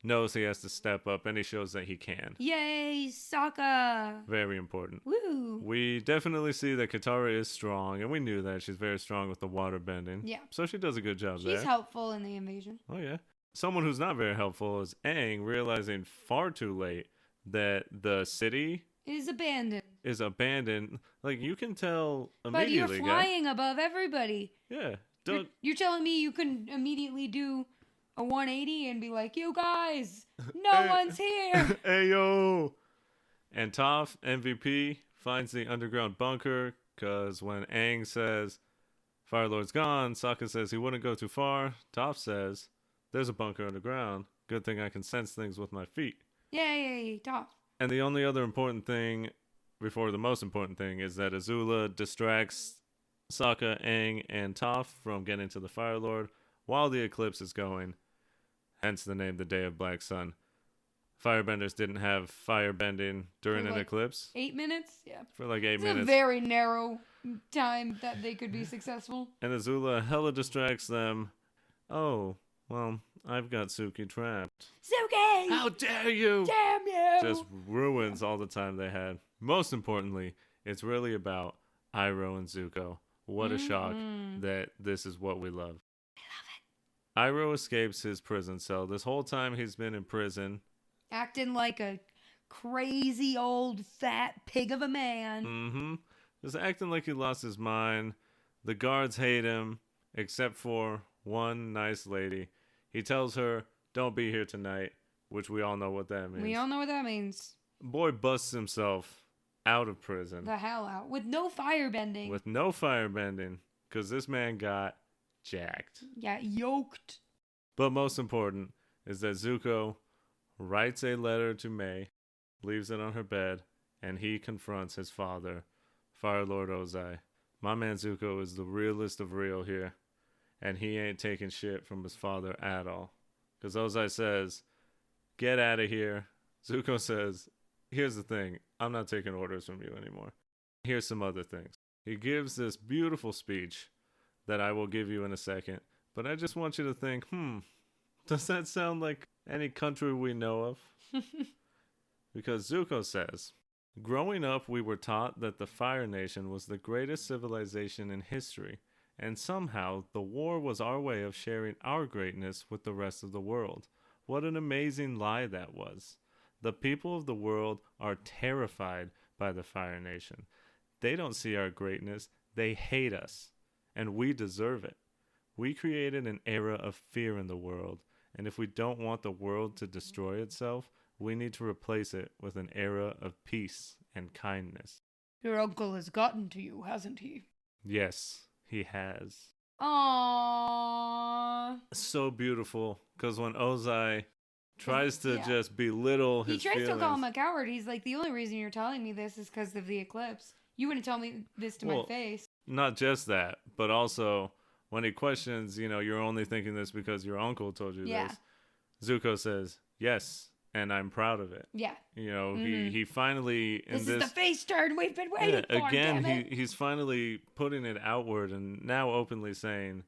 knows he has to step up, and he shows that he can. Yay, Sokka! Very important. Woo! We definitely see that Katara is strong, and we knew that. She's very strong with the water bending. Yeah. So she does a good job there. She's helpful in the invasion. Oh, yeah. Someone who's not very helpful is Aang, realizing far too late that the city is abandoned. Like, you can tell immediately, but you're flying above everybody. Yeah. You're telling me you couldn't immediately do a 180 and be like, you guys, no one's here. Hey, yo. And Toph, MVP, finds the underground bunker, because when Aang says, Fire Lord's gone, Sokka says he wouldn't go too far. Toph says, there's a bunker underground. Good thing I can sense things with my feet. Yay, Toph. And the only other important thing, before the most important thing, is that Azula distracts Sokka, Aang, and Toph from getting to the Fire Lord while the eclipse is going. Hence the name, The Day of Black Sun. Firebenders didn't have fire bending during an eclipse. 8 minutes? Yeah. For like 8 minutes. It's a very narrow time that they could be successful. And Azula hella distracts them. Oh, well, I've got Suki trapped. Suki! How dare you! Damn you! Just ruins all the time they had. Most importantly, it's really about Iroh and Zuko. What a shock that this is what we love. I love it. Iroh escapes his prison cell. This whole time he's been in prison. Acting like a crazy old fat pig of a man. Mm-hmm. Just acting like he lost his mind. The guards hate him, except for one nice lady. He tells her, don't be here tonight, which we all know what that means. We all know what that means. Boy busts himself out of prison. The hell out. With no firebending. With no firebending, because this man got jacked. Yeah, yoked. But most important is that Zuko writes a letter to Mai, leaves it on her bed, and he confronts his father, Fire Lord Ozai. My man Zuko is the realest of real here, and he ain't taking shit from his father at all. Because Ozai says, get out of here. Zuko says, here's the thing, I'm not taking orders from you anymore. Here's some other things. He gives this beautiful speech that I will give you in a second, but I just want you to think, does that sound like any country we know of? Because Zuko says, growing up we were taught that the Fire Nation was the greatest civilization in history, and somehow the war was our way of sharing our greatness with the rest of the world. What an amazing lie that was. The people of the world are terrified by the Fire Nation. They don't see our greatness, they hate us, and we deserve it. We created an era of fear in the world, and if we don't want the world to destroy itself, we need to replace it with an era of peace and kindness. Your uncle has gotten to you, hasn't he? Yes, he has. Aww. So beautiful, because when Ozai tries to Yeah. just belittle He his tries feelings. to call him a coward. He's like, the only reason you're telling me this is because of the eclipse. You wouldn't tell me this to my face. Not just that, but also when he questions, you're only thinking this because your uncle told you this. Zuko says, yes, and I'm proud of it. Yeah. He finally... This is the face turn we've been waiting for, again, damn it. he's finally putting it outward and now openly saying,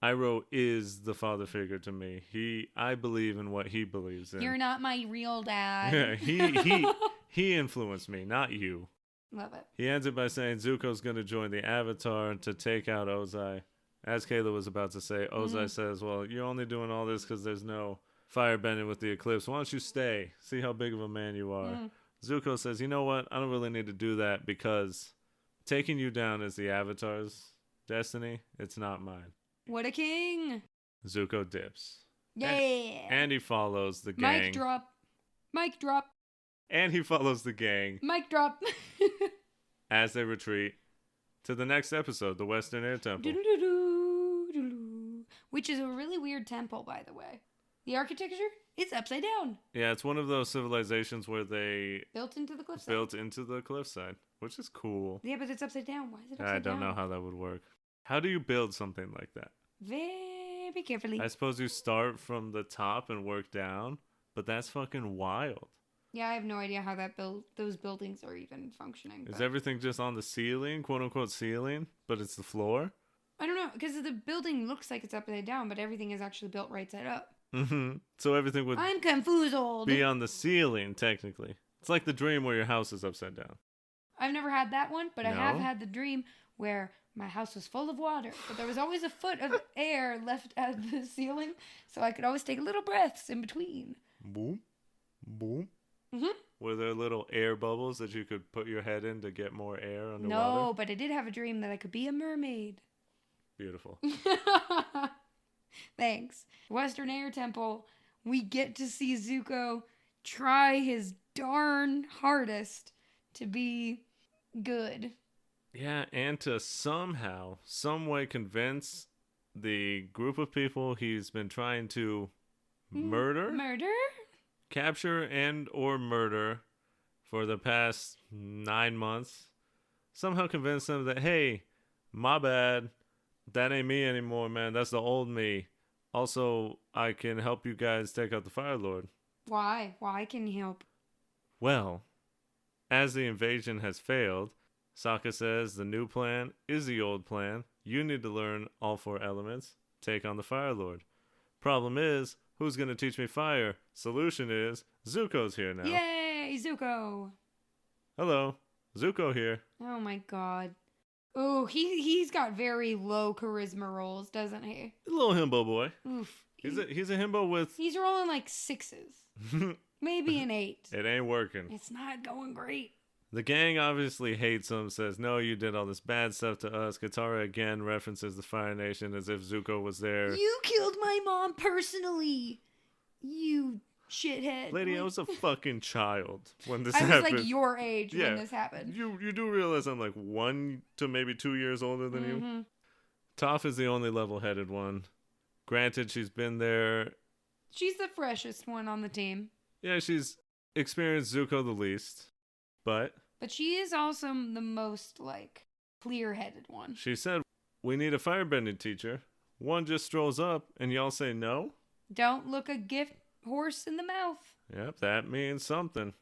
Iroh is the father figure to me. I believe in what he believes in. You're not my real dad. Yeah, he influenced me, not you. Love it. He ends it by saying Zuko's going to join the Avatar to take out Ozai. As Kayla was about to say, Ozai says, well, you're only doing all this because there's no firebending with the eclipse. Why don't you stay? See how big of a man you are. Zuko says, you know what? I don't really need to do that because taking you down is the Avatar's destiny. It's not mine. What a king. Zuko dips. Yeah. And he follows the gang. Mic drop. Mic drop. And he follows the gang Mic drop. as they retreat to the next episode, the Western Air Temple. Which is a really weird temple, by the way. The architecture, it's upside down. Yeah, it's one of those civilizations where they Built into the cliffside. built into the cliffside, which is cool. Yeah, but it's upside down. Why is it upside down? I don't know how that would work. How do you build something like that? Very carefully. I suppose you start from the top and work down, but that's fucking wild. Yeah, I have no idea how those buildings are even functioning. Is everything just on the ceiling, quote unquote ceiling, but it's the floor? I don't know, because the building looks like it's upside down, but everything is actually built right side up. Mm-hmm. So everything would I'm confused. be on the ceiling, technically. It's like the dream where your house is upside down. I've never had that one, but I No? have had the dream where my house was full of water, but there was always a foot of air left at the ceiling, so I could always take little breaths in between. Boom. Boom. Mm-hmm. Were there little air bubbles that you could put your head in to get more air underwater? No, but I did have a dream that I could be a mermaid. Beautiful. Thanks. Western Air Temple, we get to see Zuko try his darn hardest to be good. Yeah, and to somehow, some way convince the group of people he's been trying to murder? Capture and or murder for the past 9 months. Somehow convince them that, hey, my bad. That ain't me anymore, man. That's the old me. Also, I can help you guys take out the Fire Lord. Why? Why can you help? Well, as the invasion has failed, Sokka says the new plan is the old plan. You need to learn all 4 elements. Take on the Fire Lord. Problem is, who's going to teach me fire? Solution is, Zuko's here now. Yay, Zuko! Hello, Zuko here. Oh my god. Oh, he's got very low charisma rolls, doesn't he? A little himbo boy. Oof. He's a himbo with... He's rolling like 6s. Maybe an 8. It ain't working. It's not going great. The gang obviously hates him, says, no, you did all this bad stuff to us. Katara again references the Fire Nation as if Zuko was there. You killed my mom personally. You shithead. Lady, I was a fucking child when this I happened. was like your age when this happened. You do realize I'm like 1 to maybe 2 years older than you? Toph is the only level-headed one. Granted, she's been there. She's the freshest one on the team. Yeah, she's experienced Zuko the least. But she is also the most, like, clear-headed one. She said, we need a firebending teacher. One just strolls up, and y'all say no? Don't look a gift horse in the mouth. Yep, that means something.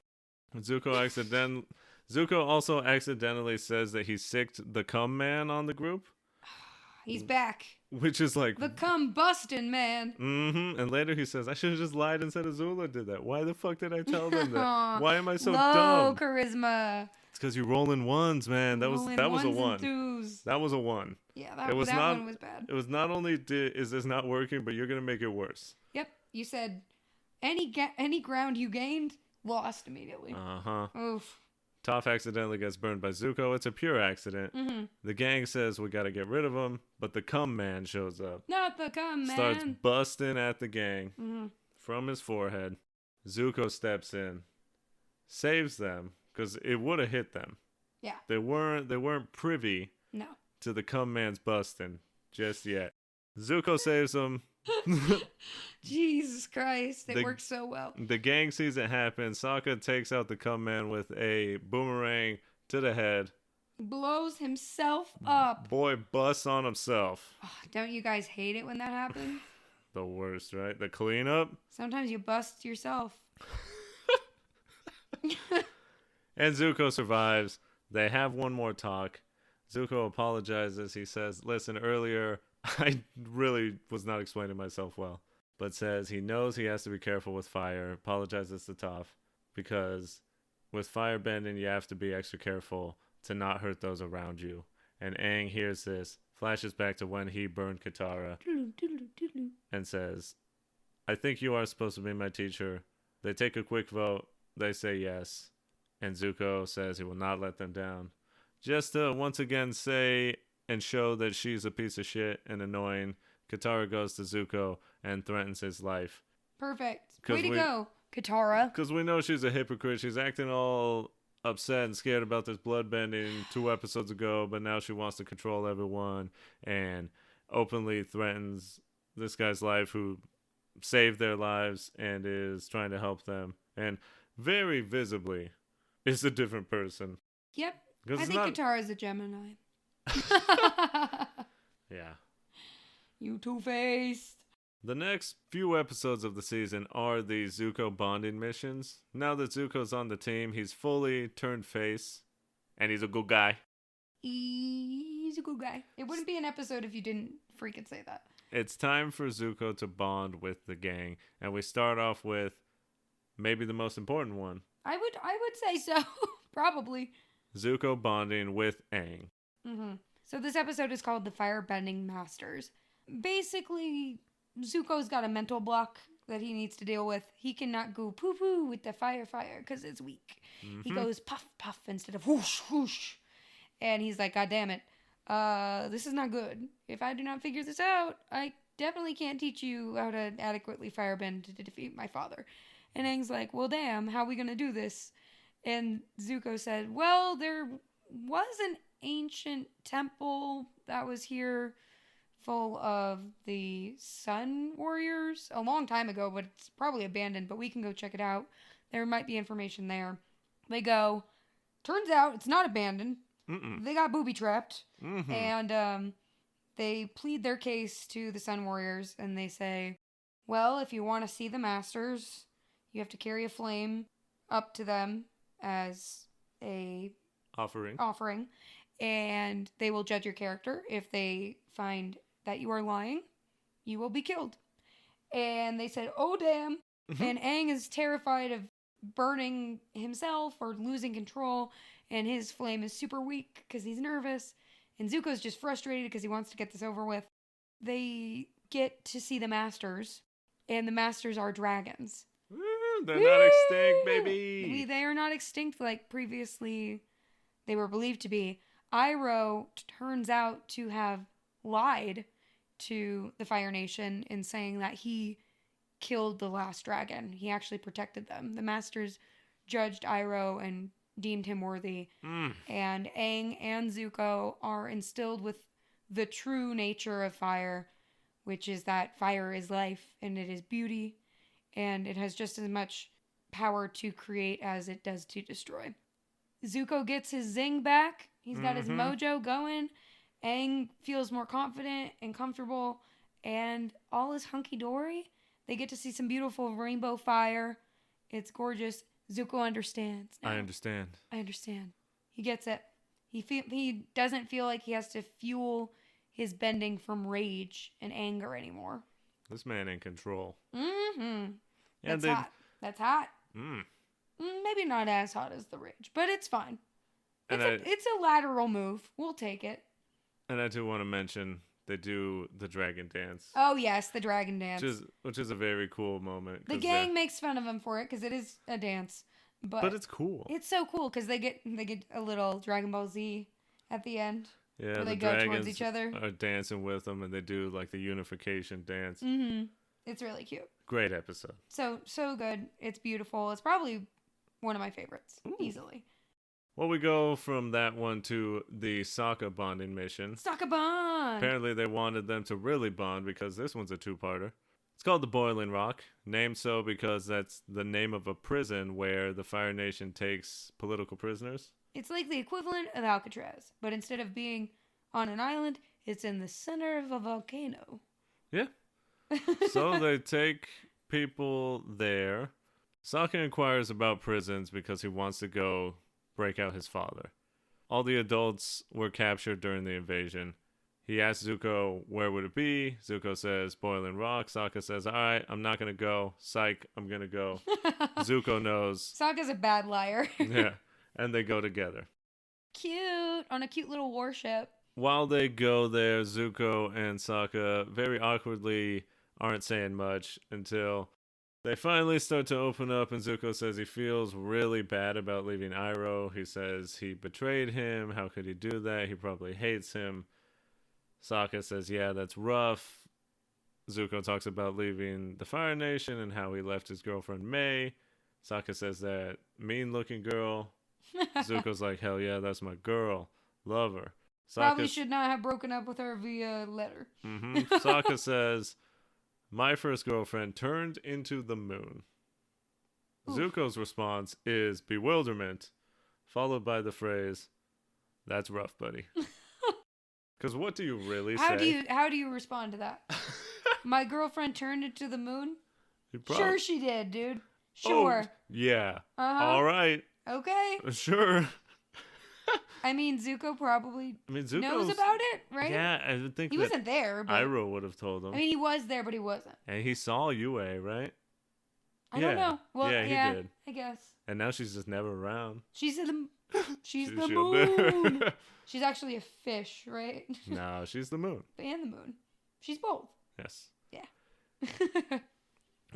Zuko also accidentally says that he sicked the cum man on the group. He's back. Which is like... The cum bustin' man. Mm-hmm. And later he says, I should have just lied and said Azula did that. Why the fuck did I tell them that? Why am I so dumb? Low charisma. It's because you roll in 1s, man. That was a 1. That was a 1. Yeah, that one was bad. It was not only is this not working, but you're going to make it worse. Yep. You said any ground you gained, lost immediately. Uh-huh. Oof. Toph accidentally gets burned by Zuko. It's a pure accident. Mm-hmm. The gang says we got to get rid of him, but the cum man shows up. Not the cum man. Starts busting at the gang from his forehead. Zuko steps in, saves them because it would have hit them. Yeah. They weren't privy to the cum man's busting just yet. Zuko saves them, Jesus Christ, it The- works so well. The gang sees it happen. Sokka takes out the cum man with a boomerang to the head. Blows himself up. Boy busts on himself. Oh, don't you guys hate it when that happens? The worst, right? The cleanup. Sometimes you bust yourself. And Zuko survives. They have one more talk. Zuko apologizes. He says, listen, earlier I really was not explaining myself well. But says he knows he has to be careful with fire. Apologizes to Toph. Because with fire bending, you have to be extra careful to not hurt those around you. And Aang hears this, flashes back to when he burned Katara, and says, I think you are supposed to be my teacher. They take a quick vote. They say yes. And Zuko says he will not let them down. Just to once again say and show that she's a piece of shit and annoying, Katara goes to Zuko and threatens his life. Perfect. Way to go, Katara. Because we know she's a hypocrite. She's acting all upset and scared about this bloodbending 2 episodes ago, but now she wants to control everyone and openly threatens this guy's life who saved their lives and is trying to help them. And very visibly is a different person. Yep. I think Katara's a Gemini. Yeah. You two-faced. The next few episodes of the season are the Zuko bonding missions. Now that Zuko's on the team, he's fully turned face, and he's a good guy. He's a good guy. It wouldn't be an episode if you didn't freaking say that. It's time for Zuko to bond with the gang, and we start off with maybe the most important one. I would say so. Probably. Zuko bonding with Aang. Mm-hmm. So this episode is called The Firebending Masters. Basically, Zuko's got a mental block that he needs to deal with. He cannot go poo-poo with the fire because it's weak. Mm-hmm. He goes puff, puff instead of whoosh, whoosh. And he's like, God damn it. This is not good. If I do not figure this out, I definitely can't teach you how to adequately firebend to defeat my father. And Aang's like, well, damn, how are we going to do this? And Zuko said, well, there was an ancient temple that was here full of the Sun Warriors a long time ago, but it's probably abandoned, but we can go check it out. There might be information there. They go, turns out it's not abandoned. Mm-mm. They got booby-trapped. Mm-hmm. And they plead their case to the Sun Warriors, and they say, well, if you want to see the Masters, you have to carry a flame up to them as a offering, and they will judge your character. If they find that you are lying, you will be killed. And they said, oh damn. Mm-hmm. And Aang is terrified of burning himself or losing control, and his flame is super weak because he's nervous, and Zuko's just frustrated because he wants to get this over with. They get to see the Masters, and the Masters are dragons. They're not extinct, baby. They are not extinct like previously they were believed to be. Iroh turns out to have lied to the Fire Nation in saying that he killed the last dragon. He actually protected them. The Masters judged Iroh and deemed him worthy. And Aang and Zuko are instilled with the true nature of fire, which is that fire is life and it is beauty. And it has just as much power to create as it does to destroy. Zuko gets his zing back. He's got his mojo going. Aang feels more confident and comfortable. And all is hunky-dory. They get to see some beautiful rainbow fire. It's gorgeous. Zuko understands now. I understand. He gets it. He doesn't feel like he has to fuel his bending from rage and anger anymore. This man in control. Mm-hmm. That's hot. That's hot. Maybe not as hot as the rage, but it's fine. It's a lateral move. We'll take it. And I do want to mention they do the dragon dance. Oh yes, the dragon dance, which is a very cool moment. The gang makes fun of him for it because it is a dance, but it's cool. It's so cool because they get a little Dragon Ball Z at the end. Yeah, where they go towards each other. Are dancing with them, and they do like the unification dance. Mm-hmm. It's really cute. Great episode. So good. It's beautiful. It's probably one of my favorites, easily. Well, we go from that one to the Sokka bonding mission. Sokka bond! Apparently they wanted them to really bond because this one's a two-parter. It's called the Boiling Rock, named so because that's the name of a prison where the Fire Nation takes political prisoners. It's like the equivalent of Alcatraz, but instead of being on an island, it's in the center of a volcano. Yeah. So they take people there. Sokka inquires about prisons because he wants to go break out his father. All the adults were captured during the invasion. He asks Zuko, where would it be? Zuko says, Boiling Rock. Sokka says, all right, I'm not going to go. Psych, I'm going to go. Zuko knows. Sokka's a bad liar. Yeah, and they go together. Cute. On a cute little warship. While they go there, Zuko and Sokka very awkwardly aren't saying much until they finally start to open up, and Zuko says he feels really bad about leaving Iroh. He says he betrayed him. How could he do that? He probably hates him. Sokka says, yeah, that's rough. Zuko talks about leaving the Fire Nation and how he left his girlfriend May. Sokka says that mean-looking girl. Zuko's like, hell yeah, that's my girl. Love her. Probably should not have broken up with her via letter. Sokka says, my first girlfriend turned into the moon. Oof. Zuko's response is bewilderment, followed by the phrase, that's rough, buddy. Because what do you really say? How do you respond to that? My girlfriend turned into the moon? Sure she did, dude. Sure. Oh, yeah. All right. Okay. Sure. I mean, Zuko probably knows about it, right? Yeah, I think he wasn't there. But Iroh would have told him. I mean, he was there, but he wasn't. And he saw Yue, right? I don't know. Well, yeah, he did. I guess. And now she's just never around. She's the moon. She's actually a fish, right? No, she's the moon. And the moon. She's both. Yes. Yeah.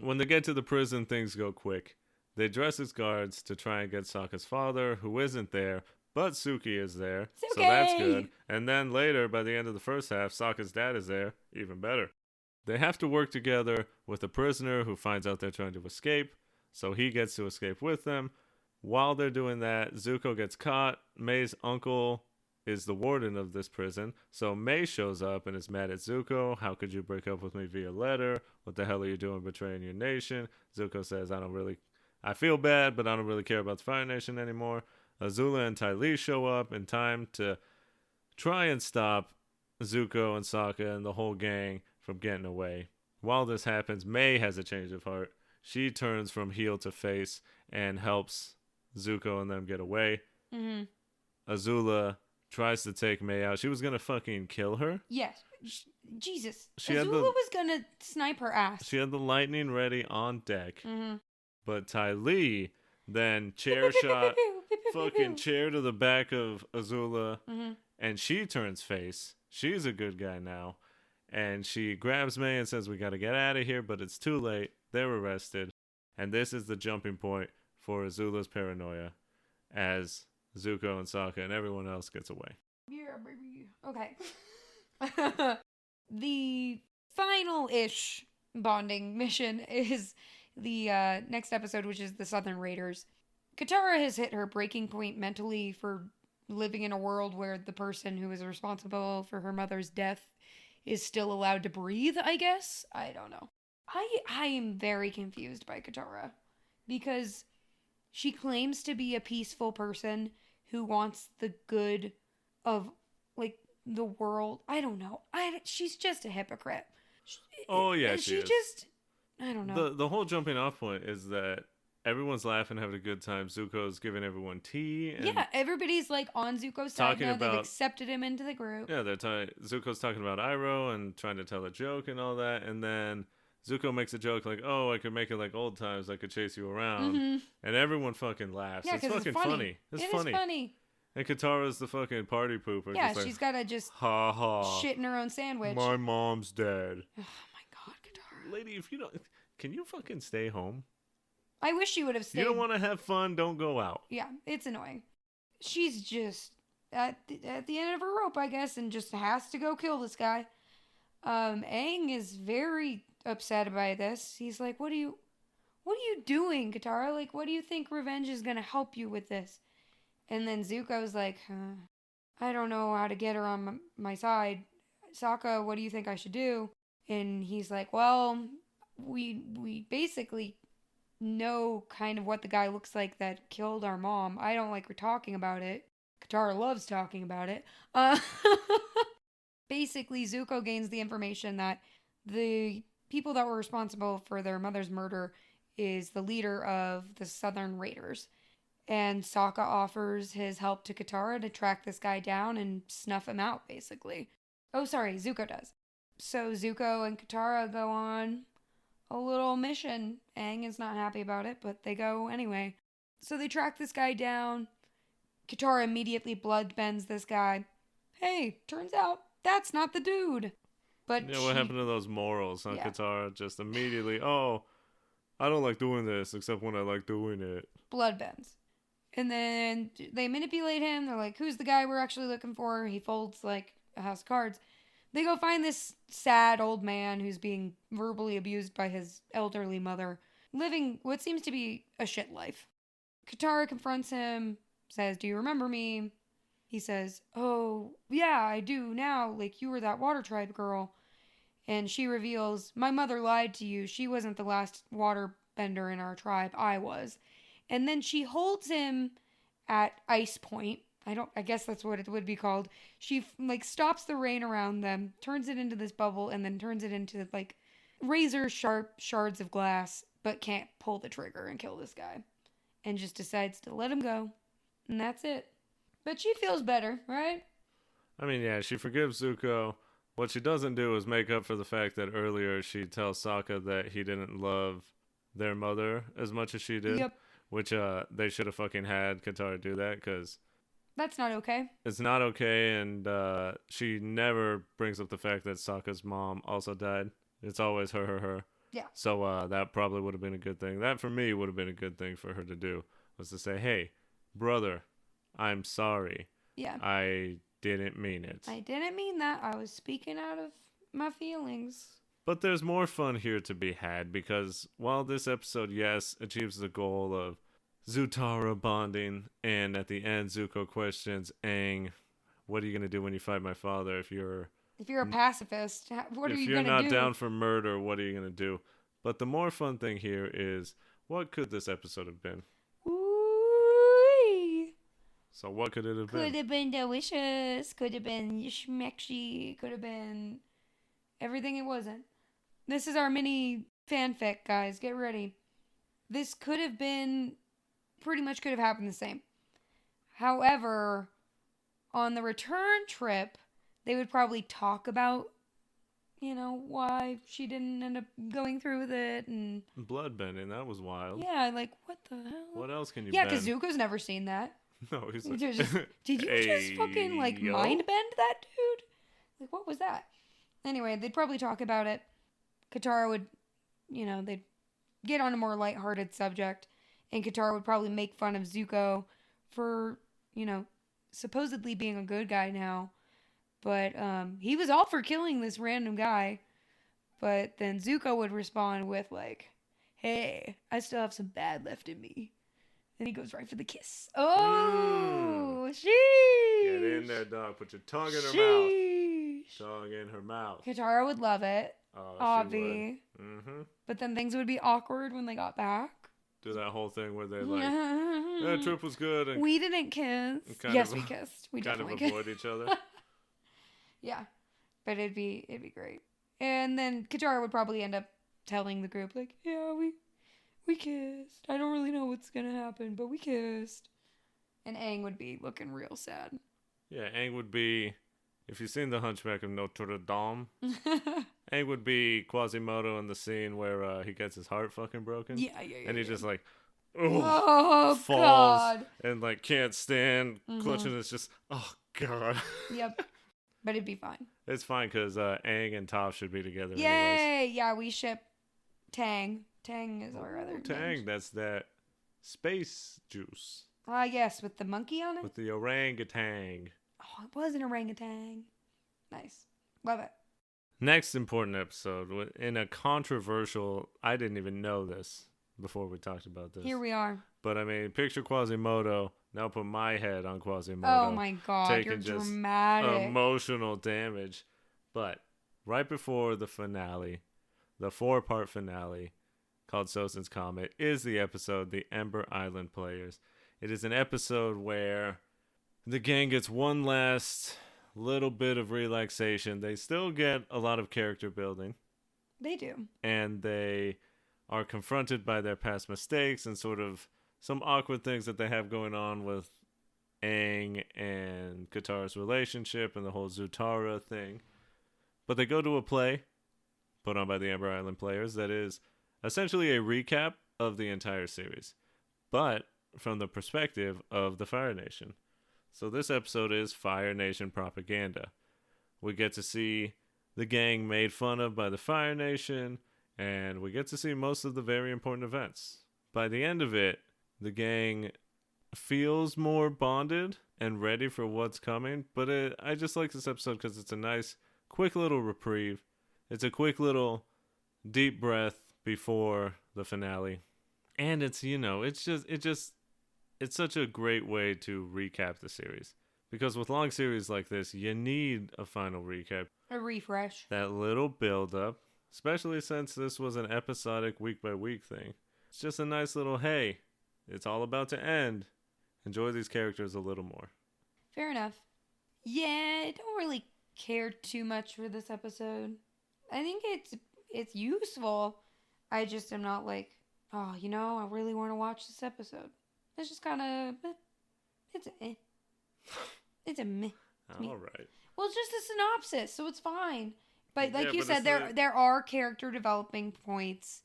When they get to the prison, things go quick. They dress as guards to try and get Sokka's father, who isn't there, but Suki is there. So that's good. And then later, by the end of the first half, Sokka's dad is there. Even better. They have to work together with a prisoner who finds out they're trying to escape, so he gets to escape with them. While they're doing that, Zuko gets caught. May's uncle is the warden of this prison, so May shows up and is mad at Zuko. How could you break up with me via letter? What the hell are you doing betraying your nation? Zuko says, I feel bad, but I don't really care about the Fire Nation anymore. Azula and Ty Lee show up in time to try and stop Zuko and Sokka and the whole gang from getting away. While this happens, May has a change of heart. She turns from heel to face and helps Zuko and them get away. Azula tries to take May out. She was going to fucking kill her. Yes. Jesus. Azula was going to snipe her ass. She had the lightning ready on deck. But Ty Lee then chair shot, fucking chair to the back of Azula, and she turns face. She's a good guy now. And she grabs May and says, we got to get out of here, but it's too late. They're arrested. And this is the jumping point for Azula's paranoia as Zuko and Sokka and everyone else gets away. Yeah, baby. Okay. The final-ish bonding mission is the next episode, which is the Southern Raiders. Katara has hit her breaking point mentally for living in a world where the person who is responsible for her mother's death is still allowed to breathe, I guess? I don't know. I am very confused by Katara because she claims to be a peaceful person who wants the good of, like, the world. I don't know. She's just a hypocrite. She is. I don't know. The whole jumping off point is that everyone's laughing, having a good time. Zuko's giving everyone tea. And yeah, everybody's like on Zuko's side now. They've accepted him into the group. Yeah, Zuko's talking about Iroh and trying to tell a joke and all that. And then Zuko makes a joke like, oh, I could make it like old times. I could chase you around. And everyone fucking laughs. Yeah, it's fucking funny. It's funny. Is funny. And Katara's the fucking party pooper. Yeah, she's got to just ha ha shit in her own sandwich. My mom's dead. Oh my God, Katara. Lady, if you don't... Can you fucking stay home? I wish she would have stayed. You don't want to have fun, don't go out. Yeah, it's annoying. She's just at the end of her rope, I guess, and just has to go kill this guy. Aang is very upset by this. He's like, what are you doing, Katara? Like, what do you think revenge is going to help you with this? And then Zuko's like, I don't know how to get her on my side. Sokka, what do you think I should do? And he's like, well, we basically know kind of what the guy looks like that killed our mom. I don't like talking about it. Katara loves talking about it. Basically, Zuko gains the information that the people that were responsible for their mother's murder is the leader of the Southern Raiders. And Sokka offers his help to Katara to track this guy down and snuff him out, basically. Oh, sorry, Zuko does. So Zuko and Katara go on a little mission. Aang is not happy about it, but they go anyway. So they track this guy down. Katara immediately bloodbends this guy. Hey, turns out that's not the dude. But yeah, what happened to those morals, huh, Yeah. Katara? Just immediately, oh, I don't like doing this except when I like doing it. Bloodbends. And then they manipulate him. They're like, who's the guy we're actually looking for? He folds like a house of cards. They go find this sad old man who's being verbally abused by his elderly mother, living what seems to be a shit life. Katara confronts him, says, do you remember me? He says, oh, yeah, I do now. Like, you were that water tribe girl. And she reveals, my mother lied to you. She wasn't the last water bender in our tribe. I was. And then she holds him at ice point. I guess that's what it would be called. She stops the rain around them, turns it into this bubble, and then turns it into like razor sharp shards of glass, but can't pull the trigger and kill this guy. And just decides to let him go. And that's it. But she feels better, right? I mean, yeah, she forgives Zuko. What she doesn't do is make up for the fact that earlier she tells Sokka that he didn't love their mother as much as she did. Yep. Which they should have fucking had Katara do that, because that's not okay. It's not okay, and she never brings up the fact that Sokka's mom also died. It's always her. Yeah. So that probably would have been a good thing. That, for me, would have been a good thing for her to do, was to say, hey, brother, I'm sorry. Yeah. I didn't mean it. I didn't mean that. I was speaking out of my feelings. But there's more fun here to be had, because while this episode, yes, achieves the goal of Zutara bonding, and at the end Zuko questions Aang, what are you going to do when you fight my father if you're a pacifist? What are you going to do? If you're not down for murder, what are you going to do? But the more fun thing here is, what could this episode have been? Ooh. So what could it have been? Could have been delicious. Could have been schmexy. Could have been everything it wasn't. This is our mini fanfic, guys. Get ready. This could have been, pretty much could have happened the same. However, on the return trip, they would probably talk about, why she didn't end up going through with it. And bloodbending, that was wild. Yeah, like, what the hell? What else can you bend? Yeah, because Zuko's never seen that. No, he's like, did you just fucking, mind bend that dude? Like, what was that? Anyway, they'd probably talk about it. Katara would, they'd get on a more lighthearted subject, and Katara would probably make fun of Zuko for, supposedly being a good guy now. But he was all for killing this random guy. But then Zuko would respond with, like, hey, I still have some bad left in me. And he goes right for the kiss. Oh, sheesh. Get in there, dog. Put your tongue in her mouth. Tongue in her mouth. Katara would love it. Oh, Obvi. Mm-hmm. But then things would be awkward when they got back. Do that whole thing where they that trip was good. And we didn't kiss. Yes, we kissed. We kind of definitely avoid each other. Yeah, but it'd be great. And then Katara would probably end up telling the group, like, yeah, we kissed. I don't really know what's gonna happen, but we kissed. And Aang would be looking real sad. Yeah, Aang would be, if you've seen The Hunchback of Notre Dame, Aang would be Quasimodo in the scene where he gets his heart fucking broken. Yeah. And he's just like, falls God. And like can't stand, clutching. It's just, oh God. Yep. But it'd be fine. It's fine because Aang and Toph should be together. Yay! Anyways. Yeah, we ship Tang. Tang is our other Tang, name. that's that space juice. Yes, with the monkey on it? With the orangutan. Oh, it was an orangutan. Nice. Love it. Next important episode, in a controversial, I didn't even know this before we talked about this. Here we are. But I mean, picture Quasimodo Now put my head on Quasimodo. Oh my god, taking you're just dramatic. emotional damage. But right before the finale, the 4-part finale called Sozin's Comet, is the episode The Ember Island Players. It is an episode where the gang gets one last little bit of relaxation. They still get a lot of character building. They do. And they are confronted by their past mistakes and sort of some awkward things that they have going on with Aang and Katara's relationship and the whole Zutara thing. But they go to a play put on by the Ember Island Players that is essentially a recap of the entire series, but from the perspective of the Fire Nation. So this episode is Fire Nation propaganda. We get to see the gang made fun of by the Fire Nation, and we get to see most of the very important events. By the end of it, the gang feels more bonded and ready for what's coming, but I just like this episode because it's a nice, quick little reprieve. It's a quick little deep breath before the finale. And it's such a great way to recap the series. Because with long series like this, you need a final recap. A refresh. That little build up, especially since this was an episodic week by week thing. It's just a nice little, hey, it's all about to end. Enjoy these characters a little more. Fair enough. Yeah, I don't really care too much for this episode. I think it's useful. I just am not like, oh, I really want to watch this episode. It's just kind of, it's a meh. It's a meh. All right. Well, it's just a synopsis, so it's fine. But like you but said, there are character developing points.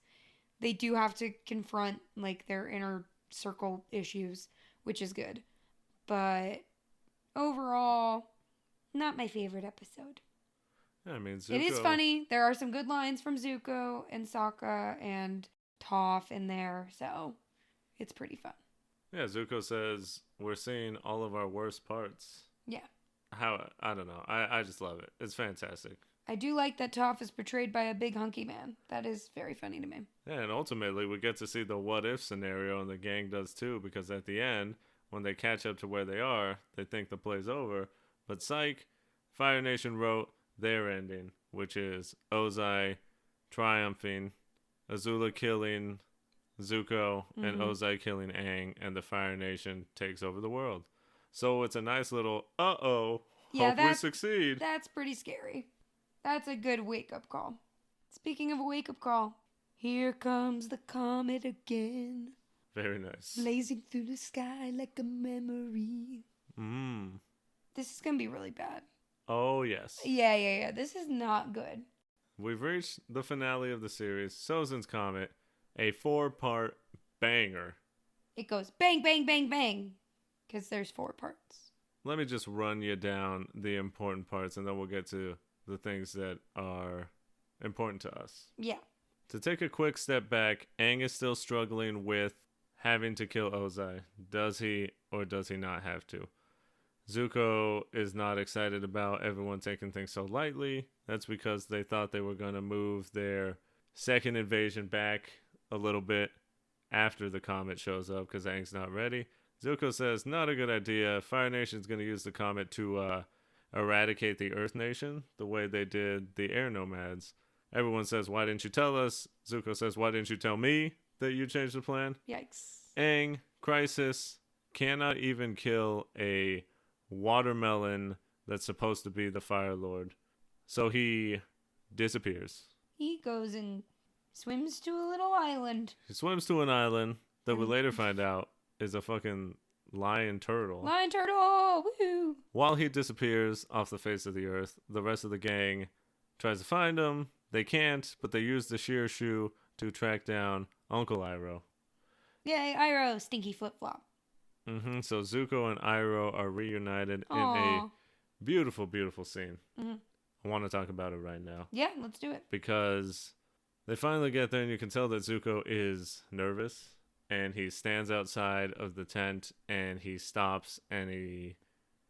They do have to confront like their inner circle issues, which is good. But overall, not my favorite episode. I mean, Zuko... It is funny. There are some good lines from Zuko and Sokka and Toph in there, so it's pretty fun. Yeah, Zuko says, we're seeing all of our worst parts. Yeah. I don't know. I just love it. It's fantastic. I do like that Toph is portrayed by a big hunky man. That is very funny to me. Yeah, and ultimately we get to see the what if scenario, and the gang does too, because at the end, when they catch up to where they are, they think the play's over. But psych, Fire Nation wrote their ending, which is Ozai triumphing, Azula killing Zuko, and Ozai killing Aang, and the Fire Nation takes over the world. So it's a nice little, hope we succeed. That's pretty scary. That's a good wake-up call. Speaking of a wake-up call, here comes the comet again. Very nice. Blazing through the sky like a memory. This is going to be really bad. Oh, yes. Yeah. This is not good. We've reached the finale of the series, Sozin's Comet, a 4-part banger. It goes bang, bang, bang, bang, because there's 4 parts. Let me just run you down the important parts, and then we'll get to the things that are important to us. Yeah. To take a quick step back, Aang is still struggling with having to kill Ozai. Does he or does he not have to? Zuko is not excited about everyone taking things so lightly. That's because they thought they were going to move their second invasion back a little bit after the comet shows up because Aang's not ready. Zuko says, not a good idea. Fire Nation's going to use the comet to eradicate the Earth Nation the way they did the Air Nomads. Everyone says, why didn't you tell us? Zuko says, why didn't you tell me that you changed the plan? Yikes. Aang, Crisis, cannot even kill a watermelon that's supposed to be the Fire Lord. So he disappears. He goes and swims to a little island. He swims to an island that we later find out is a fucking lion turtle. Lion turtle! Woohoo! While he disappears off the face of the earth, the rest of the gang tries to find him. They can't, but they use the sheer shoe to track down Uncle Iroh. Yay, Iroh, stinky flip-flop. So Zuko and Iroh are reunited in a beautiful, beautiful scene. I want to talk about it right now. Yeah, let's do it. Because they finally get there, and you can tell that Zuko is nervous. And he stands outside of the tent, and he stops, and he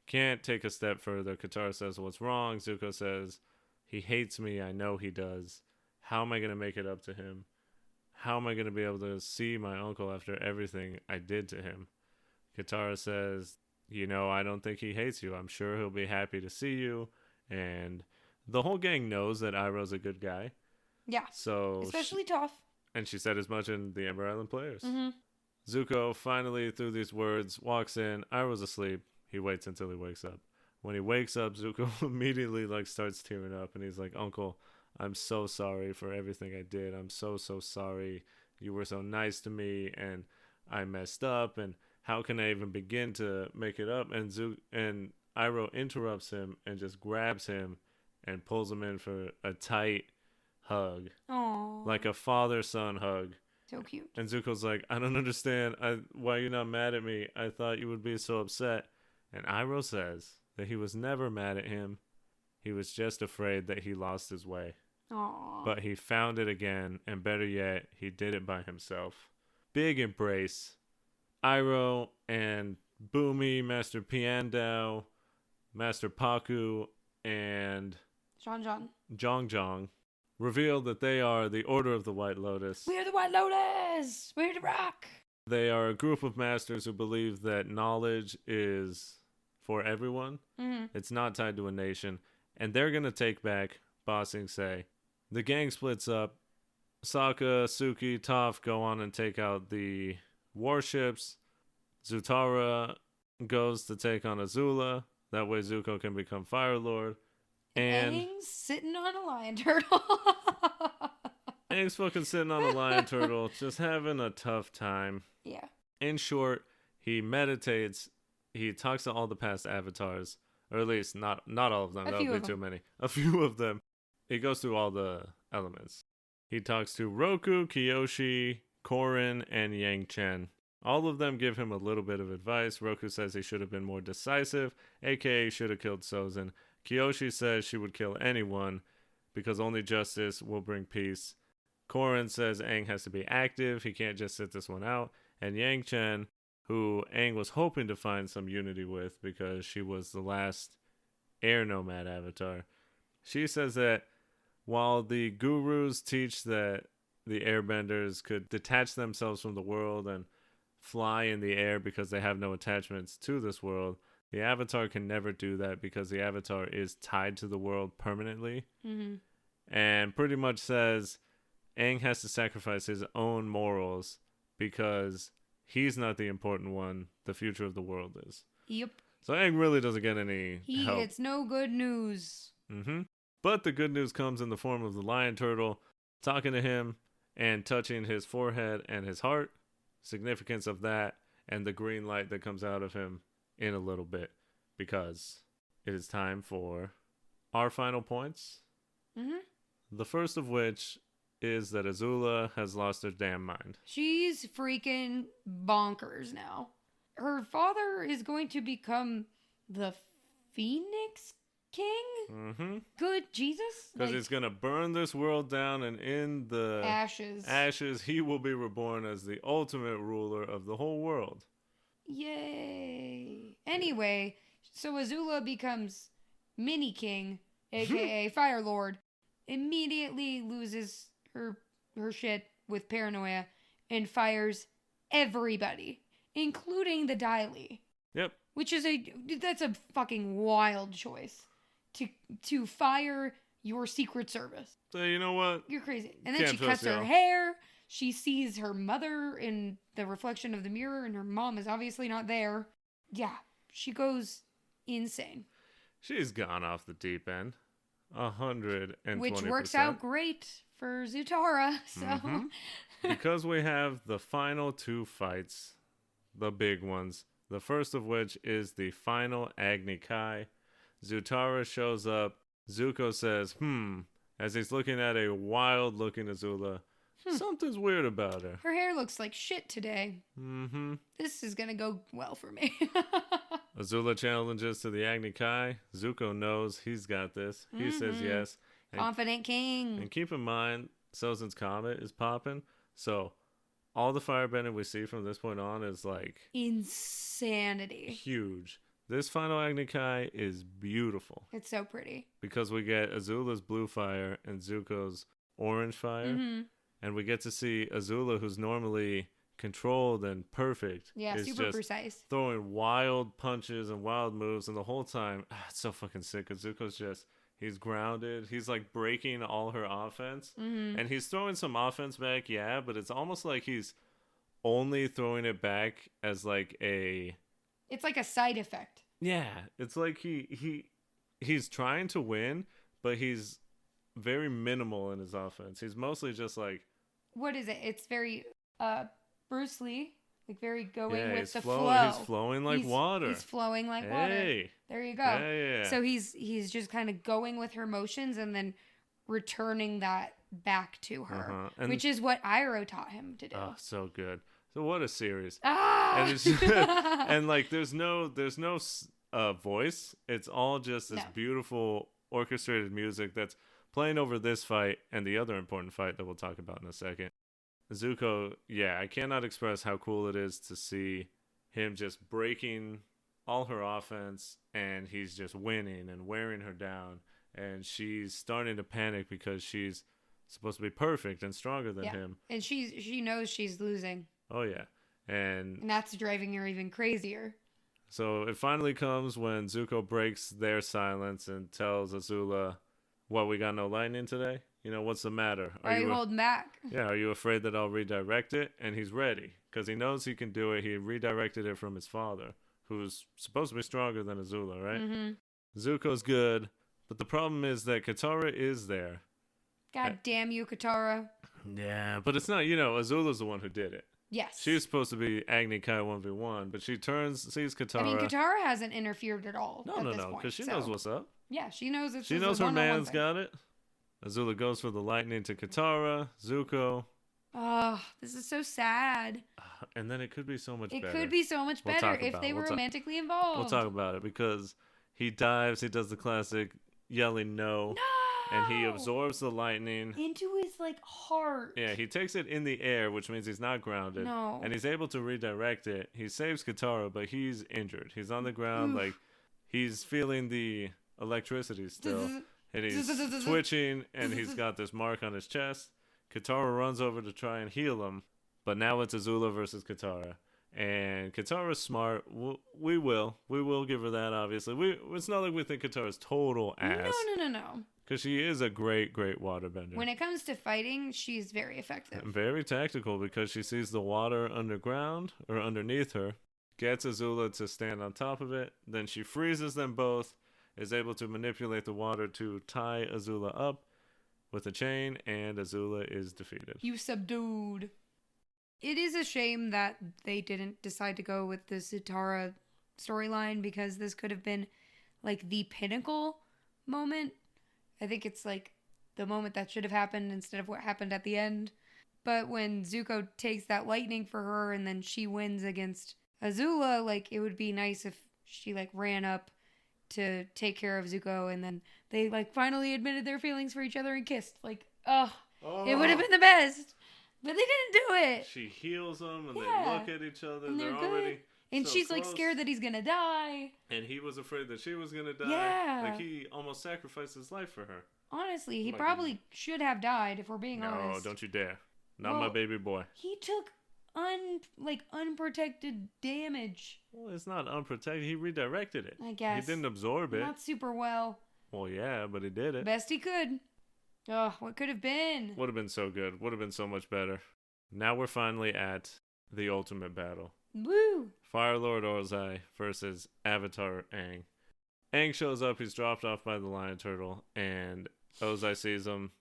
can't take a step further. Katara says, what's wrong? Zuko says, he hates me. I know he does. How am I going to make it up to him? How am I going to be able to see my uncle after everything I did to him? Katara says, I don't think he hates you. I'm sure he'll be happy to see you. And the whole gang knows that Iroh's a good guy. Yeah. So Especially Toph. And she said as much in the Ember Island Players. Mm-hmm. Zuko finally, through these words, walks in. Iroh's asleep. He waits until he wakes up. When he wakes up, Zuko immediately starts tearing up, and he's like, "Uncle, I'm so sorry for everything I did. I'm so sorry. You were so nice to me, and I messed up. And how can I even begin to make it up?" And Iroh interrupts him and just grabs him and pulls him in for a tight hug, Aww. like a father-son hug. So cute. And Zuko's like, "I don't understand. Why you're not mad at me? I thought you would be so upset." And Iroh says that he was never mad at him. He was just afraid that he lost his way. Aww. But he found it again, and better yet, he did it by himself. Big embrace. Iroh and Bumi, Master Piandao, Master Paku, and Zhong reveal that they are the Order of the White Lotus. We are the White Lotus! We're the rock! They are a group of masters who believe that knowledge is for everyone. Mm-hmm. It's not tied to a nation. And they're going to take back Ba Sing Se. The gang splits up. Sokka, Suki, Toph go on and take out the warships. Zutara goes to take on Azula. That way Zuko can become Fire Lord. And Aang's sitting on a lion turtle. Aang's fucking sitting on a lion turtle, just having a tough time. Yeah. In short, he meditates. He talks to all the past avatars. Or at least not all of them. That would be too many. A few of them. He goes through all the elements. He talks to Roku, Kyoshi, Korin, and Yang Chen. All of them give him a little bit of advice. Roku says he should have been more decisive, aka should have killed Sozin. Kyoshi says she would kill anyone because only justice will bring peace. Korin says Aang has to be active. He can't just sit this one out. And Yang Chen, who Aang was hoping to find some unity with because she was the last air nomad avatar. She says that while the gurus teach that the airbenders could detach themselves from the world and fly in the air because they have no attachments to this world, the avatar can never do that because the avatar is tied to the world permanently. Mm-hmm. And pretty much says Aang has to sacrifice his own morals because he's not the important one. The future of the world is. Yep. So Aang really doesn't get any help. It's no good news. Mm-hmm. But the good news comes in the form of the lion turtle talking to him and touching his forehead and his heart. Significance of that and the green light that comes out of him in a little bit, because it is time for our final points. Mm-hmm. The first of which is that Azula has lost her damn mind. She's freaking bonkers now. Her father is going to become the Phoenix King? Mm-hmm. Good Jesus? Because he's going to burn this world down, and in the ashes, he will be reborn as the ultimate ruler of the whole world. Yay. Anyway, so Azula becomes Mini King, aka Fire Lord, immediately loses her shit with paranoia and fires everybody, including the Dai Li. Yep. Which is that's a fucking wild choice. To fire your Secret Service. So you know what? You're crazy. And then she cuts her hair. She sees her mother in the reflection of the mirror, and her mom is obviously not there. Yeah, she goes insane. She's gone off the deep end. 120%. Which works out great for Zutara. So mm-hmm. Because we have the final two fights, the big ones. The first of which is the final Agni Kai. Zutara shows up. Zuko says, as he's looking at a wild-looking Azula. Something's weird about her. Her hair looks like shit today. Mm-hmm. This is gonna go well for me. Azula challenges to the Agni Kai. Zuko knows he's got this. He says yes. Confident king. And keep in mind, Sozin's Comet is popping. So, all the firebending we see from this point on is like... insanity. Huge. This final Agni Kai is beautiful. It's so pretty. Because we get Azula's blue fire and Zuko's orange fire. Mm-hmm. And we get to see Azula, who's normally controlled and perfect. Yeah, It's super just precise. throwing wild punches and wild moves, and the whole time, it's so fucking sick. Cause Zuko's just, he's grounded. He's like breaking all her offense, and he's throwing some offense back, yeah, but it's almost like he's only throwing it back as like a, It's like a side effect. yeah, it's like he's trying to win, but he's very minimal in his offense. He's mostly just like, What is it? It's very Bruce Lee, like very going yeah, with the flow. flow. He's flowing like water. He's flowing like Hey. water. There you go. Yeah. So he's just kind of going with her motions and then returning that back to her, which is what Iroh taught him to do. Oh, so good. So what a series. Ah! And it's and like there's no voice. It's all just this beautiful orchestrated music that's playing over this fight and the other important fight that we'll talk about in a second. Zuko, yeah, I cannot express how cool it is to see him just breaking all her offense, and he's just winning and wearing her down, and she's starting to panic because she's supposed to be perfect and stronger than him. And she knows she's losing. Oh yeah. And that's driving her even crazier. So it finally comes when Zuko breaks their silence and tells Azula, "What, we got no lightning today? You know, what's the matter? Are you holding back? Yeah, are you afraid that I'll redirect it?" And he's ready, because he knows he can do it. He redirected it from his father, who's supposed to be stronger than Azula, right? Mm-hmm. Zuko's good, but the problem is that Katara is there. God damn you, Katara. Yeah, but it's not, Azula's the one who did it. Yes. She's supposed to be Agni Kai 1v1, but she sees Katara. I mean, Katara hasn't interfered at all. No, because she knows what's up. Yeah, she knows it's She knows her man's got it. Azula goes for the lightning to Katara, Zuko. Oh, this is so sad. And then it could be so much better. It could be so much better if they were romantically involved. We'll talk about it, because he dives, he does the classic yelling no. And he absorbs the lightning into his heart. Yeah, he takes it in the air, which means he's not grounded. No. And he's able to redirect it. He saves Katara, but he's injured. He's on the ground, he's feeling the electricity still. And he's twitching, and he's got this mark on his chest. Katara runs over to try and heal him, but now it's Azula versus Katara. And Katara's smart. We will give her that, obviously. It's not like we think Katara's total ass. No. Because she is a great waterbender. When it comes to fighting, she's very effective. Very tactical, because she sees the water underground, or underneath her, gets Azula to stand on top of it, then she freezes them both, is able to manipulate the water to tie Azula up with a chain, and Azula is defeated. You subdued. It is a shame that they didn't decide to go with the Zutara storyline, because this could have been the pinnacle moment. I think it's the moment that should have happened instead of what happened at the end. But when Zuko takes that lightning for her and then she wins against Azula, it would be nice if she ran up to take care of Zuko, and then they finally admitted their feelings for each other and kissed. It would have been the best. But they didn't do it. She heals them, and they look at each other. And they're already and so she's close. Scared that he's gonna die. And he was afraid that she was gonna die. Yeah. He almost sacrificed his life for her. Honestly, he probably should have died, if we're being honest. No, don't you dare. Not my baby boy. He took unprotected damage. Well, it's not unprotected. He redirected it. I guess. He didn't absorb it. Not super well. Well, yeah, but he did it. Best he could. Oh, what could have been? Would have been so good. Would have been so much better. Now we're finally at the ultimate battle. Woo! Fire Lord Ozai versus Avatar Aang. Aang shows up. He's dropped off by the lion turtle, and Ozai sees him.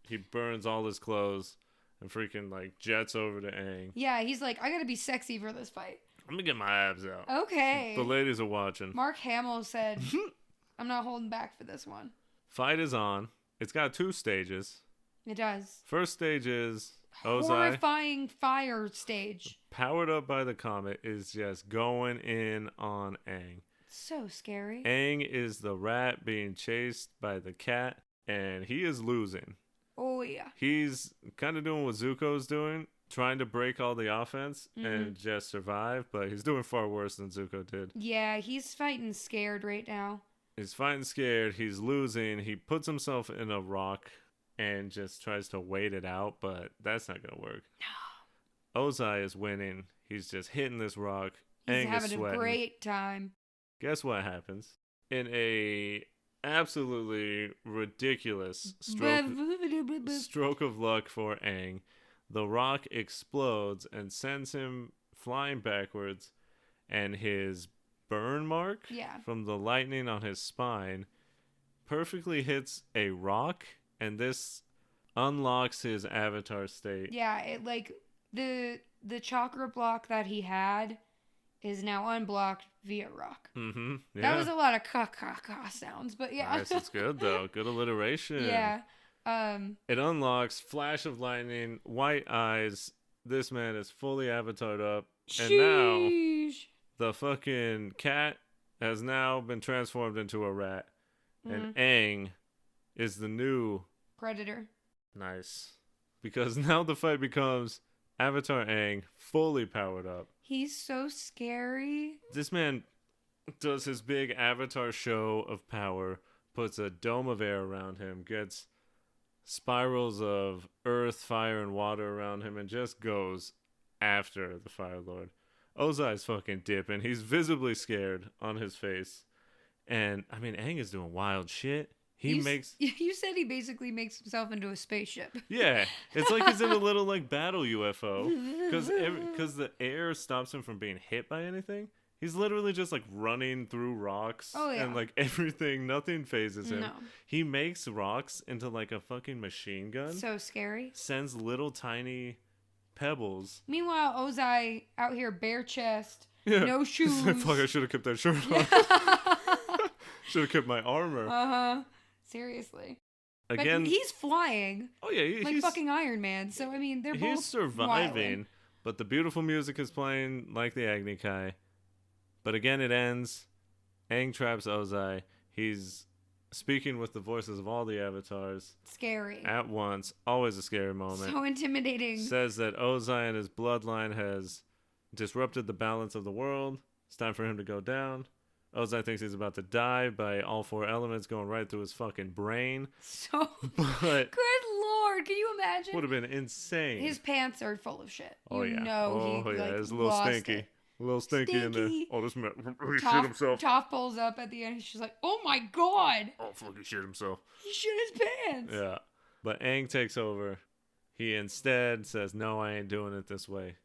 He burns all his clothes and freaking jets over to Aang. Yeah, he's I gotta be sexy for this fight. Let me get my abs out. Okay. The ladies are watching. Mark Hamill said, I'm not holding back for this one. Fight is on. It's got 2 stages. It does. First stage is Ozai. Horrifying fire stage. Powered up by the comet, is just going in on Aang. So scary. Aang is the rat being chased by the cat, and he is losing. Oh, yeah. He's kind of doing what Zuko's doing, trying to break all the offense and just survive, but he's doing far worse than Zuko did. Yeah, he's fighting scared right now. He's fighting scared. He's losing. He puts himself in a rock and just tries to wait it out, but that's not going to work. Ozai is winning. He's just hitting this rock. He's Aang is having a sweating. great time. Guess what happens? In a absolutely ridiculous stroke of luck for Aang, the rock explodes and sends him flying backwards, and his burn mark from the lightning on his spine perfectly hits a rock, and this unlocks his avatar state. Yeah, it like the chakra block that he had is now unblocked via rock. Mm-hmm. Yeah. That was a lot of ka sounds, but yeah. Nice, it's good though. Good alliteration. Yeah. It unlocks flash of lightning, white eyes. This man is fully avatared up, and now the fucking cat has now been transformed into a rat, and Aang is the new predator. Nice, because now the fight becomes Avatar Aang fully powered up. He's so scary. This man does his big avatar show of power, puts a dome of air around him, gets spirals of earth, fire, and water around him, and just goes after the Fire Lord. Ozai's fucking dipping. He's visibly scared on his face. And, I mean, Aang is doing wild shit. You said he basically makes himself into a spaceship. Yeah. It's like he's in a little, like, battle UFO. Because the air stops him from being hit by anything. He's literally just, like, running through rocks. Oh, yeah. And, like, everything, nothing phases him. No. He makes rocks into, like, a fucking machine gun. So scary. Sends little tiny pebbles. Meanwhile, Ozai out here bare chest, no shoes. Fuck, I should have kept that shirt on. Should have kept my armor. Uh-huh. Seriously. Again, but he's flying. Oh yeah, like fucking Iron Man. So I mean, they're both he's surviving, wilding. But the beautiful music is playing like the Agni Kai. But again, it ends. Aang traps Ozai. He's speaking with the voices of all the avatars. Scary. At once. Always a scary moment. So intimidating. Says that Ozai and his bloodline has disrupted the balance of the world. It's time for him to go down. Ozai thinks he's about to die by all four elements going right through his fucking brain. So, but good lord, can you imagine? Would have been insane. His pants are full of shit. Oh, you yeah. know he, like, it's a little stinky. It. A little stinky in there. Oh, this man, he shit himself. Toph pulls up at the end. She's like, oh my god. Oh, fuck, he shit himself. He shit his pants. Yeah. But Aang takes over. He instead says, no, I ain't doing it this way.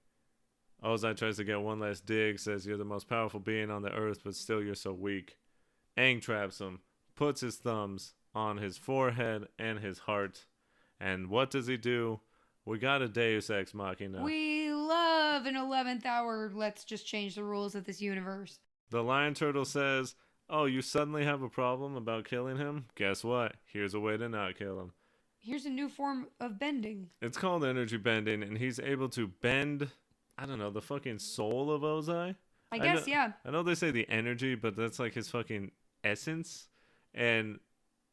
Ozai tries to get one last dig, says you're the most powerful being on the earth, but still you're so weak. Aang traps him, puts his thumbs on his forehead and his heart. And what does he do? We got a Deus Ex Machina. We love an 11th hour, let's just change the rules of this universe. The lion turtle says, oh, you suddenly have a problem about killing him? Guess what? Here's a way to not kill him. Here's a new form of bending. It's called energy bending, and he's able to bend... I don't know, the fucking soul of Ozai? I guess, yeah. I know they say the energy, but that's like his fucking essence. And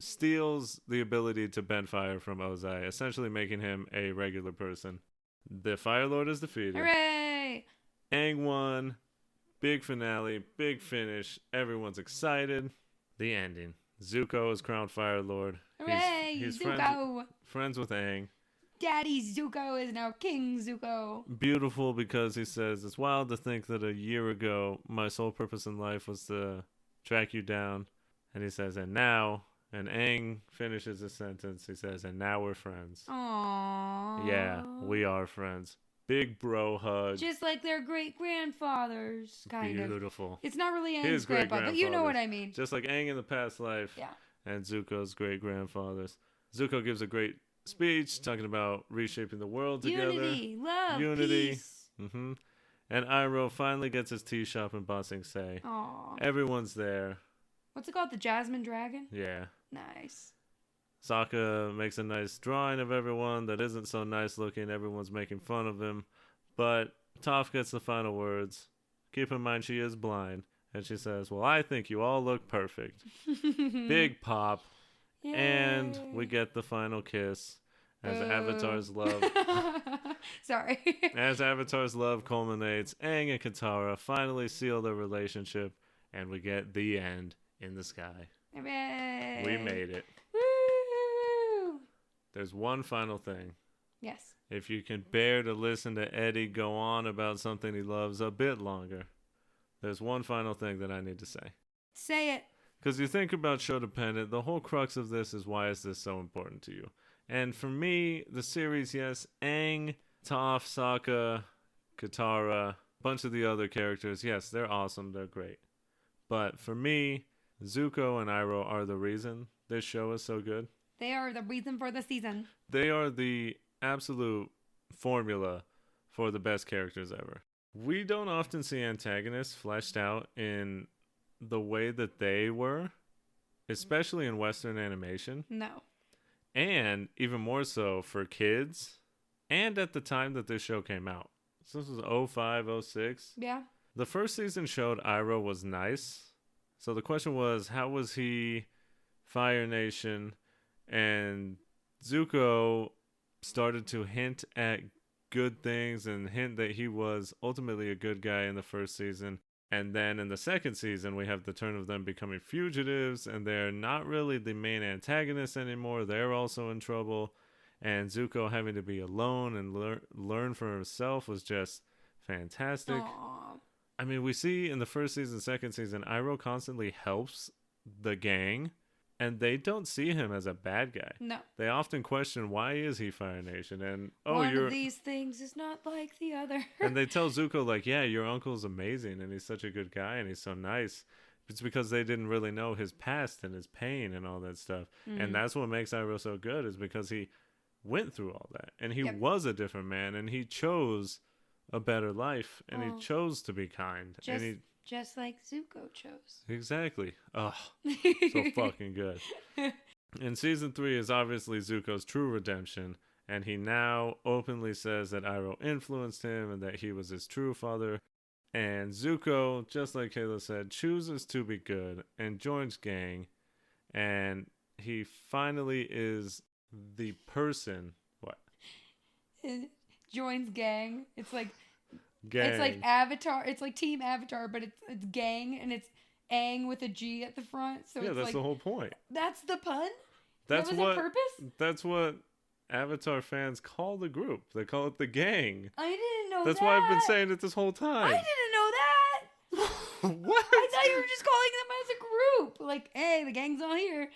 steals the ability to bend fire from Ozai, essentially making him a regular person. The Fire Lord is defeated. Hooray! Aang won. Big finale, big finish. Everyone's excited. The ending. Zuko is crowned Fire Lord. Hooray! He's Zuko! friends with Aang. Daddy Zuko is now King Zuko. Beautiful, because he says, it's wild to think that a year ago, my sole purpose in life was to track you down. And he says, and now, and Aang finishes his sentence. He says, and now we're friends. Aww. Yeah, we are friends. Big bro hug. Just like their great-grandfathers, kind of. Beautiful. It's not really Aang's grandpa, but you know what I mean. Just like Aang in the past life. Yeah. And Zuko's great-grandfathers. Zuko gives a great speech talking about reshaping the world together. Unity, love, peace. Mm-hmm. And Iroh finally gets his tea shop in Ba Sing Se. Aww. Everyone's there. What's it called? The Jasmine Dragon? Yeah. Nice. Sokka makes a nice drawing of everyone that isn't so nice looking. Everyone's making fun of him. But Toph gets the final words. Keep in mind she is blind. And she says, well, I think you all look perfect. Big pop. Yay. And we get the final kiss as Avatar's love. Sorry. As Avatar's love culminates, Aang and Katara finally seal their relationship, and we get the end in the sky. Hooray. We made it. Woo! There's one final thing. Yes. If you can bear to listen to Eddie go on about something he loves a bit longer, there's one final thing that I need to say. Say it. Because you think about Sho-Dependent, the whole crux of this is why is this so important to you? And for me, the series, yes, Aang, Toph, Sokka, Katara, a bunch of the other characters, yes, they're awesome, they're great. But for me, Zuko and Iroh are the reason this show is so good. They are the reason for the season. They are the absolute formula for the best characters ever. We don't often see antagonists fleshed out in the way that they were, especially in Western animation. No. And even more so for kids, and at the time that this show came out. So this was 05, 06. Yeah. The first season showed Iroh was nice. So the question was, how was he Fire Nation? And Zuko started to hint at good things and hint that he was ultimately a good guy in the first season. And then in the second season, we have the turn of them becoming fugitives, and they're not really the main antagonists anymore. They're also in trouble. And Zuko having to be alone and learn for himself was just fantastic. Aww. I mean, we see in the first season, second season, Iroh constantly helps the gang, and they don't see him as a bad guy. No. They often question, why is he Fire Nation? And, one of these things is not like the other. And they tell Zuko, like, yeah, your uncle's amazing, and he's such a good guy, and he's so nice. It's because they didn't really know his past and his pain and all that stuff. Mm-hmm. And that's what makes Iroh so good, is because he went through all that. And he was a different man, and he chose a better life, and he chose to be kind. Just like Zuko chose. Exactly. Oh, so fucking good. And season 3 is obviously Zuko's true redemption, and he now openly says that Iroh influenced him and that he was his true father. And Zuko, just like Kayla said, chooses to be good and joins Gaang, and he finally is the person. What? Joins Gaang. It's like Gang. It's like Avatar. It's like Team Avatar, but it's Gaang, and it's Aang with a G at the front. So yeah, it's that's like, the whole point. That's the pun? That's that was what the purpose? That's what Avatar fans call the group. They call it the gang. I didn't know That's that. why I've been saying it this whole time. I didn't know that. What? I thought you were just calling them as a group. Like, hey, the gang's all here.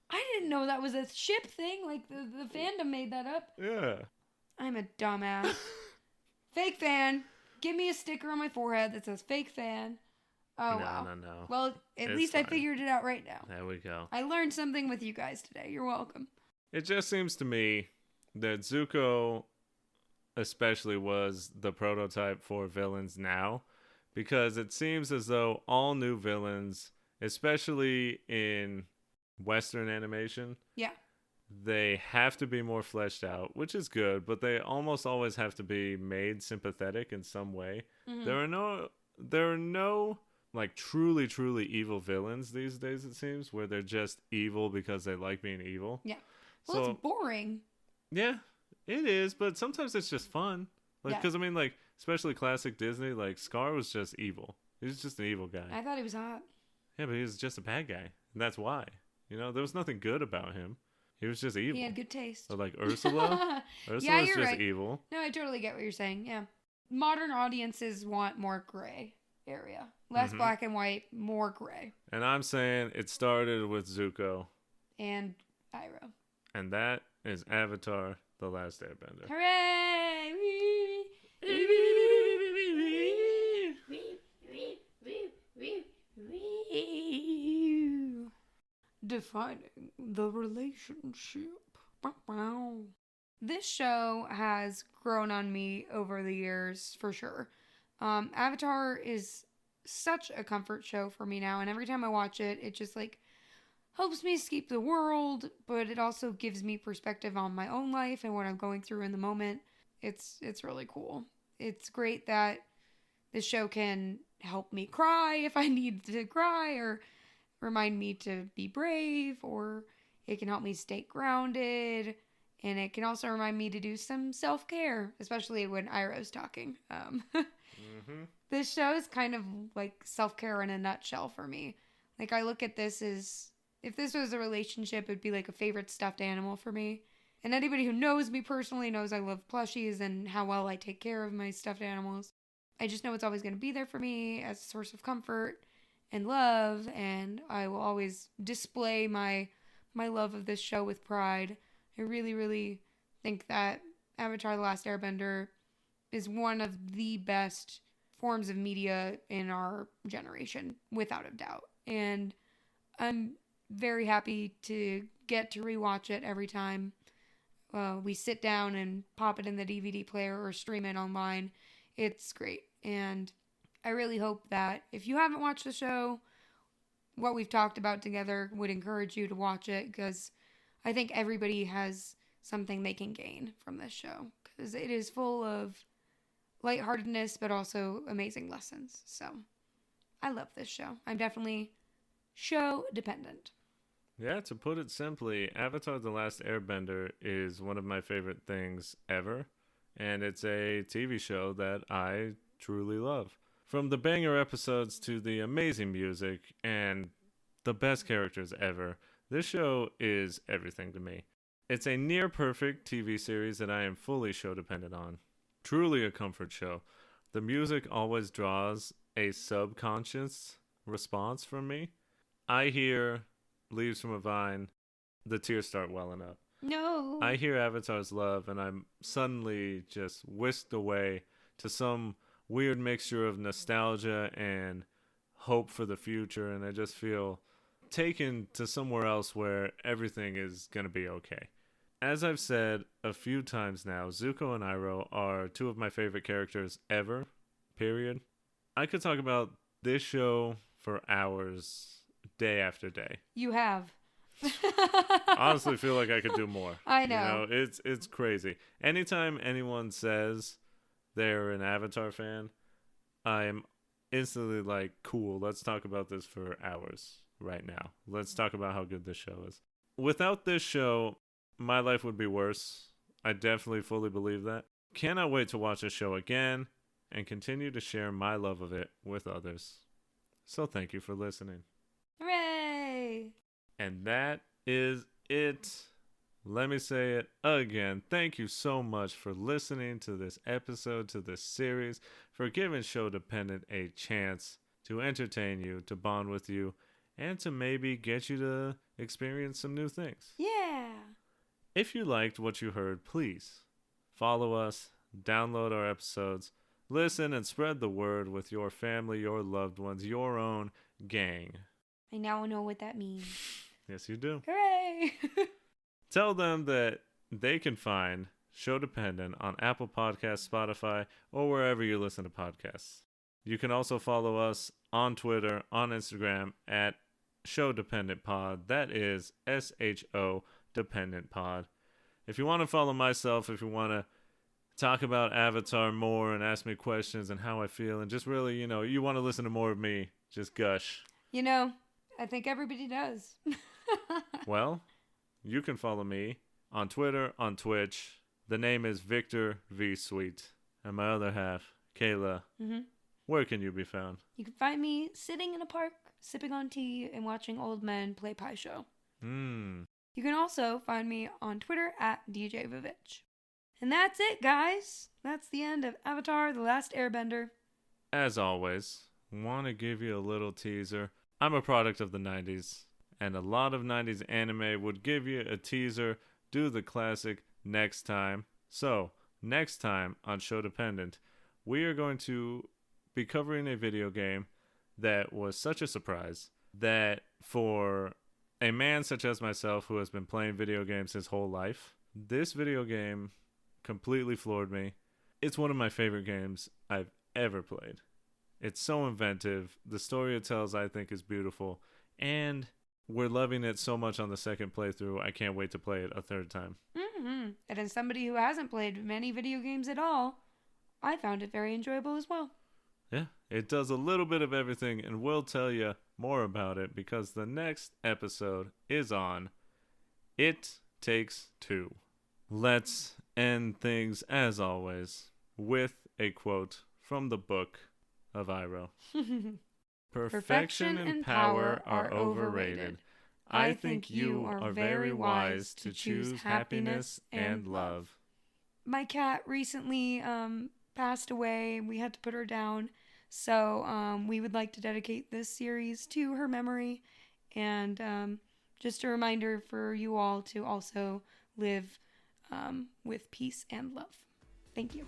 I didn't know that was a ship thing. Like, the fandom made that up. Yeah. I'm a dumbass. Fake fan. Give me a sticker on my forehead that says fake fan. Oh, wow. No. Well, at least fine. I figured it out right now. There we go. I learned something with you guys today. You're welcome. It just seems to me that Zuko especially was the prototype for villains now, because it seems as though all new villains, especially in Western animation, they have to be more fleshed out, which is good, but they almost always have to be made sympathetic in some way. Mm-hmm. There are no like truly evil villains these days, it seems, where they're just evil because they like being evil. Yeah. Well, so, it's boring. Yeah, it is, but sometimes it's just fun. Like, because I mean, like, especially classic Disney, like Scar was just evil. He was just an evil guy. I thought he was hot. Yeah, but he was just a bad guy, and that's why. You know, there was nothing good about him. He was just evil. He had good taste. So, like Ursula. Ursula's you're just right. evil. No, I totally get what you're saying. Yeah. Modern audiences want more gray area. Less black and white, more gray. And I'm saying it started with Zuko. And Iroh. And that is Avatar: The Last Airbender. Hooray! Defining the relationship. This show has grown on me over the years, for sure. Avatar is such a comfort show for me now, and every time I watch it, it just like helps me escape the world, but it also gives me perspective on my own life and what I'm going through in the moment. It's really cool. It's great that this show can help me cry if I need to cry, or remind me to be brave, or it can help me stay grounded, and it can also remind me to do some self-care, especially when Iroh's talking. This show is kind of like self-care in a nutshell for me. Like, I look at this as, if this was a relationship, it'd be like a favorite stuffed animal for me. And anybody who knows me personally knows I love plushies and how well I take care of my stuffed animals. I just know it's always going to be there for me as a source of comfort and love, and I will always display my love of this show with pride. I really, really think that Avatar: The Last Airbender is one of the best forms of media in our generation, without a doubt. And I'm very happy to get to rewatch it every time we sit down and pop it in the DVD player or stream it online. It's great. And I really hope that if you haven't watched the show, what we've talked about together would encourage you to watch it, because I think everybody has something they can gain from this show, because it is full of lightheartedness but also amazing lessons. So I love this show. I'm definitely show-dependent. Yeah, to put it simply, Avatar: The Last Airbender is one of my favorite things ever, and it's a TV show that I truly love. From the banger episodes to the amazing music and the best characters ever, this show is everything to me. It's a near-perfect TV series that I am fully show-dependent on. Truly a comfort show. The music always draws a subconscious response from me. I hear Leaves from a Vine, the tears start welling up. No. I hear Avatar's Love, and I'm suddenly just whisked away to some weird mixture of nostalgia and hope for the future, and I just feel taken to somewhere else where everything is going to be okay. As I've said a few times now, Zuko and Iroh are two of my favorite characters ever, period. I could talk about this show for hours, day after day. You have. Honestly feel like I could do more. I know. It's crazy. Anytime anyone says they're an Avatar fan, I'm instantly like, cool, let's talk about this for hours right now. Let's talk about how good this show is. Without this show, my life would be worse. I definitely fully believe that. Cannot wait to watch this show again and continue to share my love of it with others. So thank you for listening. Hooray! And that is it. Let me say it again. Thank you so much for listening to this episode, to this series, for giving Show-Dependent a chance to entertain you, to bond with you, and to maybe get you to experience some new things. Yeah! If you liked what you heard, please follow us, download our episodes, listen and spread the word with your family, your loved ones, your own gang. I now know what that means. Yes, you do. Hooray! Tell them that they can find Show-Dependent on Apple Podcasts, Spotify, or wherever you listen to podcasts. You can also follow us on Twitter, on Instagram, at Show-Dependent Pod. That is SHO Dependent Pod. If you want to follow myself, if you want to talk about Avatar more and ask me questions and how I feel, and just really, you want to listen to more of me, just gush. I think everybody does. Well, you can follow me on Twitter, on Twitch. The name is Victor V. Sweet. And my other half, Kayla. Mm-hmm. Where can you be found? You can find me sitting in a park, sipping on tea, and watching old men play Pie Show. You can also find me on Twitter at DJ Vivitch. And that's it, guys. That's the end of Avatar: The Last Airbender. As always, want to give you a little teaser. I'm a product of the 90s, and a lot of 90s anime would give you a teaser, do the classic next time. So, next time on Show-Dependent, we are going to be covering a video game that was such a surprise that for a man such as myself who has been playing video games his whole life, this video game completely floored me. It's one of my favorite games I've ever played. It's so inventive. The story it tells, I think, is beautiful. And we're loving it so much on the second playthrough, I can't wait to play it a third time. Mm-hmm. And as somebody who hasn't played many video games at all, I found it very enjoyable as well. Yeah, it does a little bit of everything, and we'll tell you more about it because the next episode is on It Takes Two. Let's end things, as always, with a quote from the book of Iroh. Perfection and power are overrated. I think you are very wise to choose happiness and love. My cat recently passed away. We had to put her down. So we would like to dedicate this series to her memory. And just a reminder for you all to also live with peace and love. Thank you.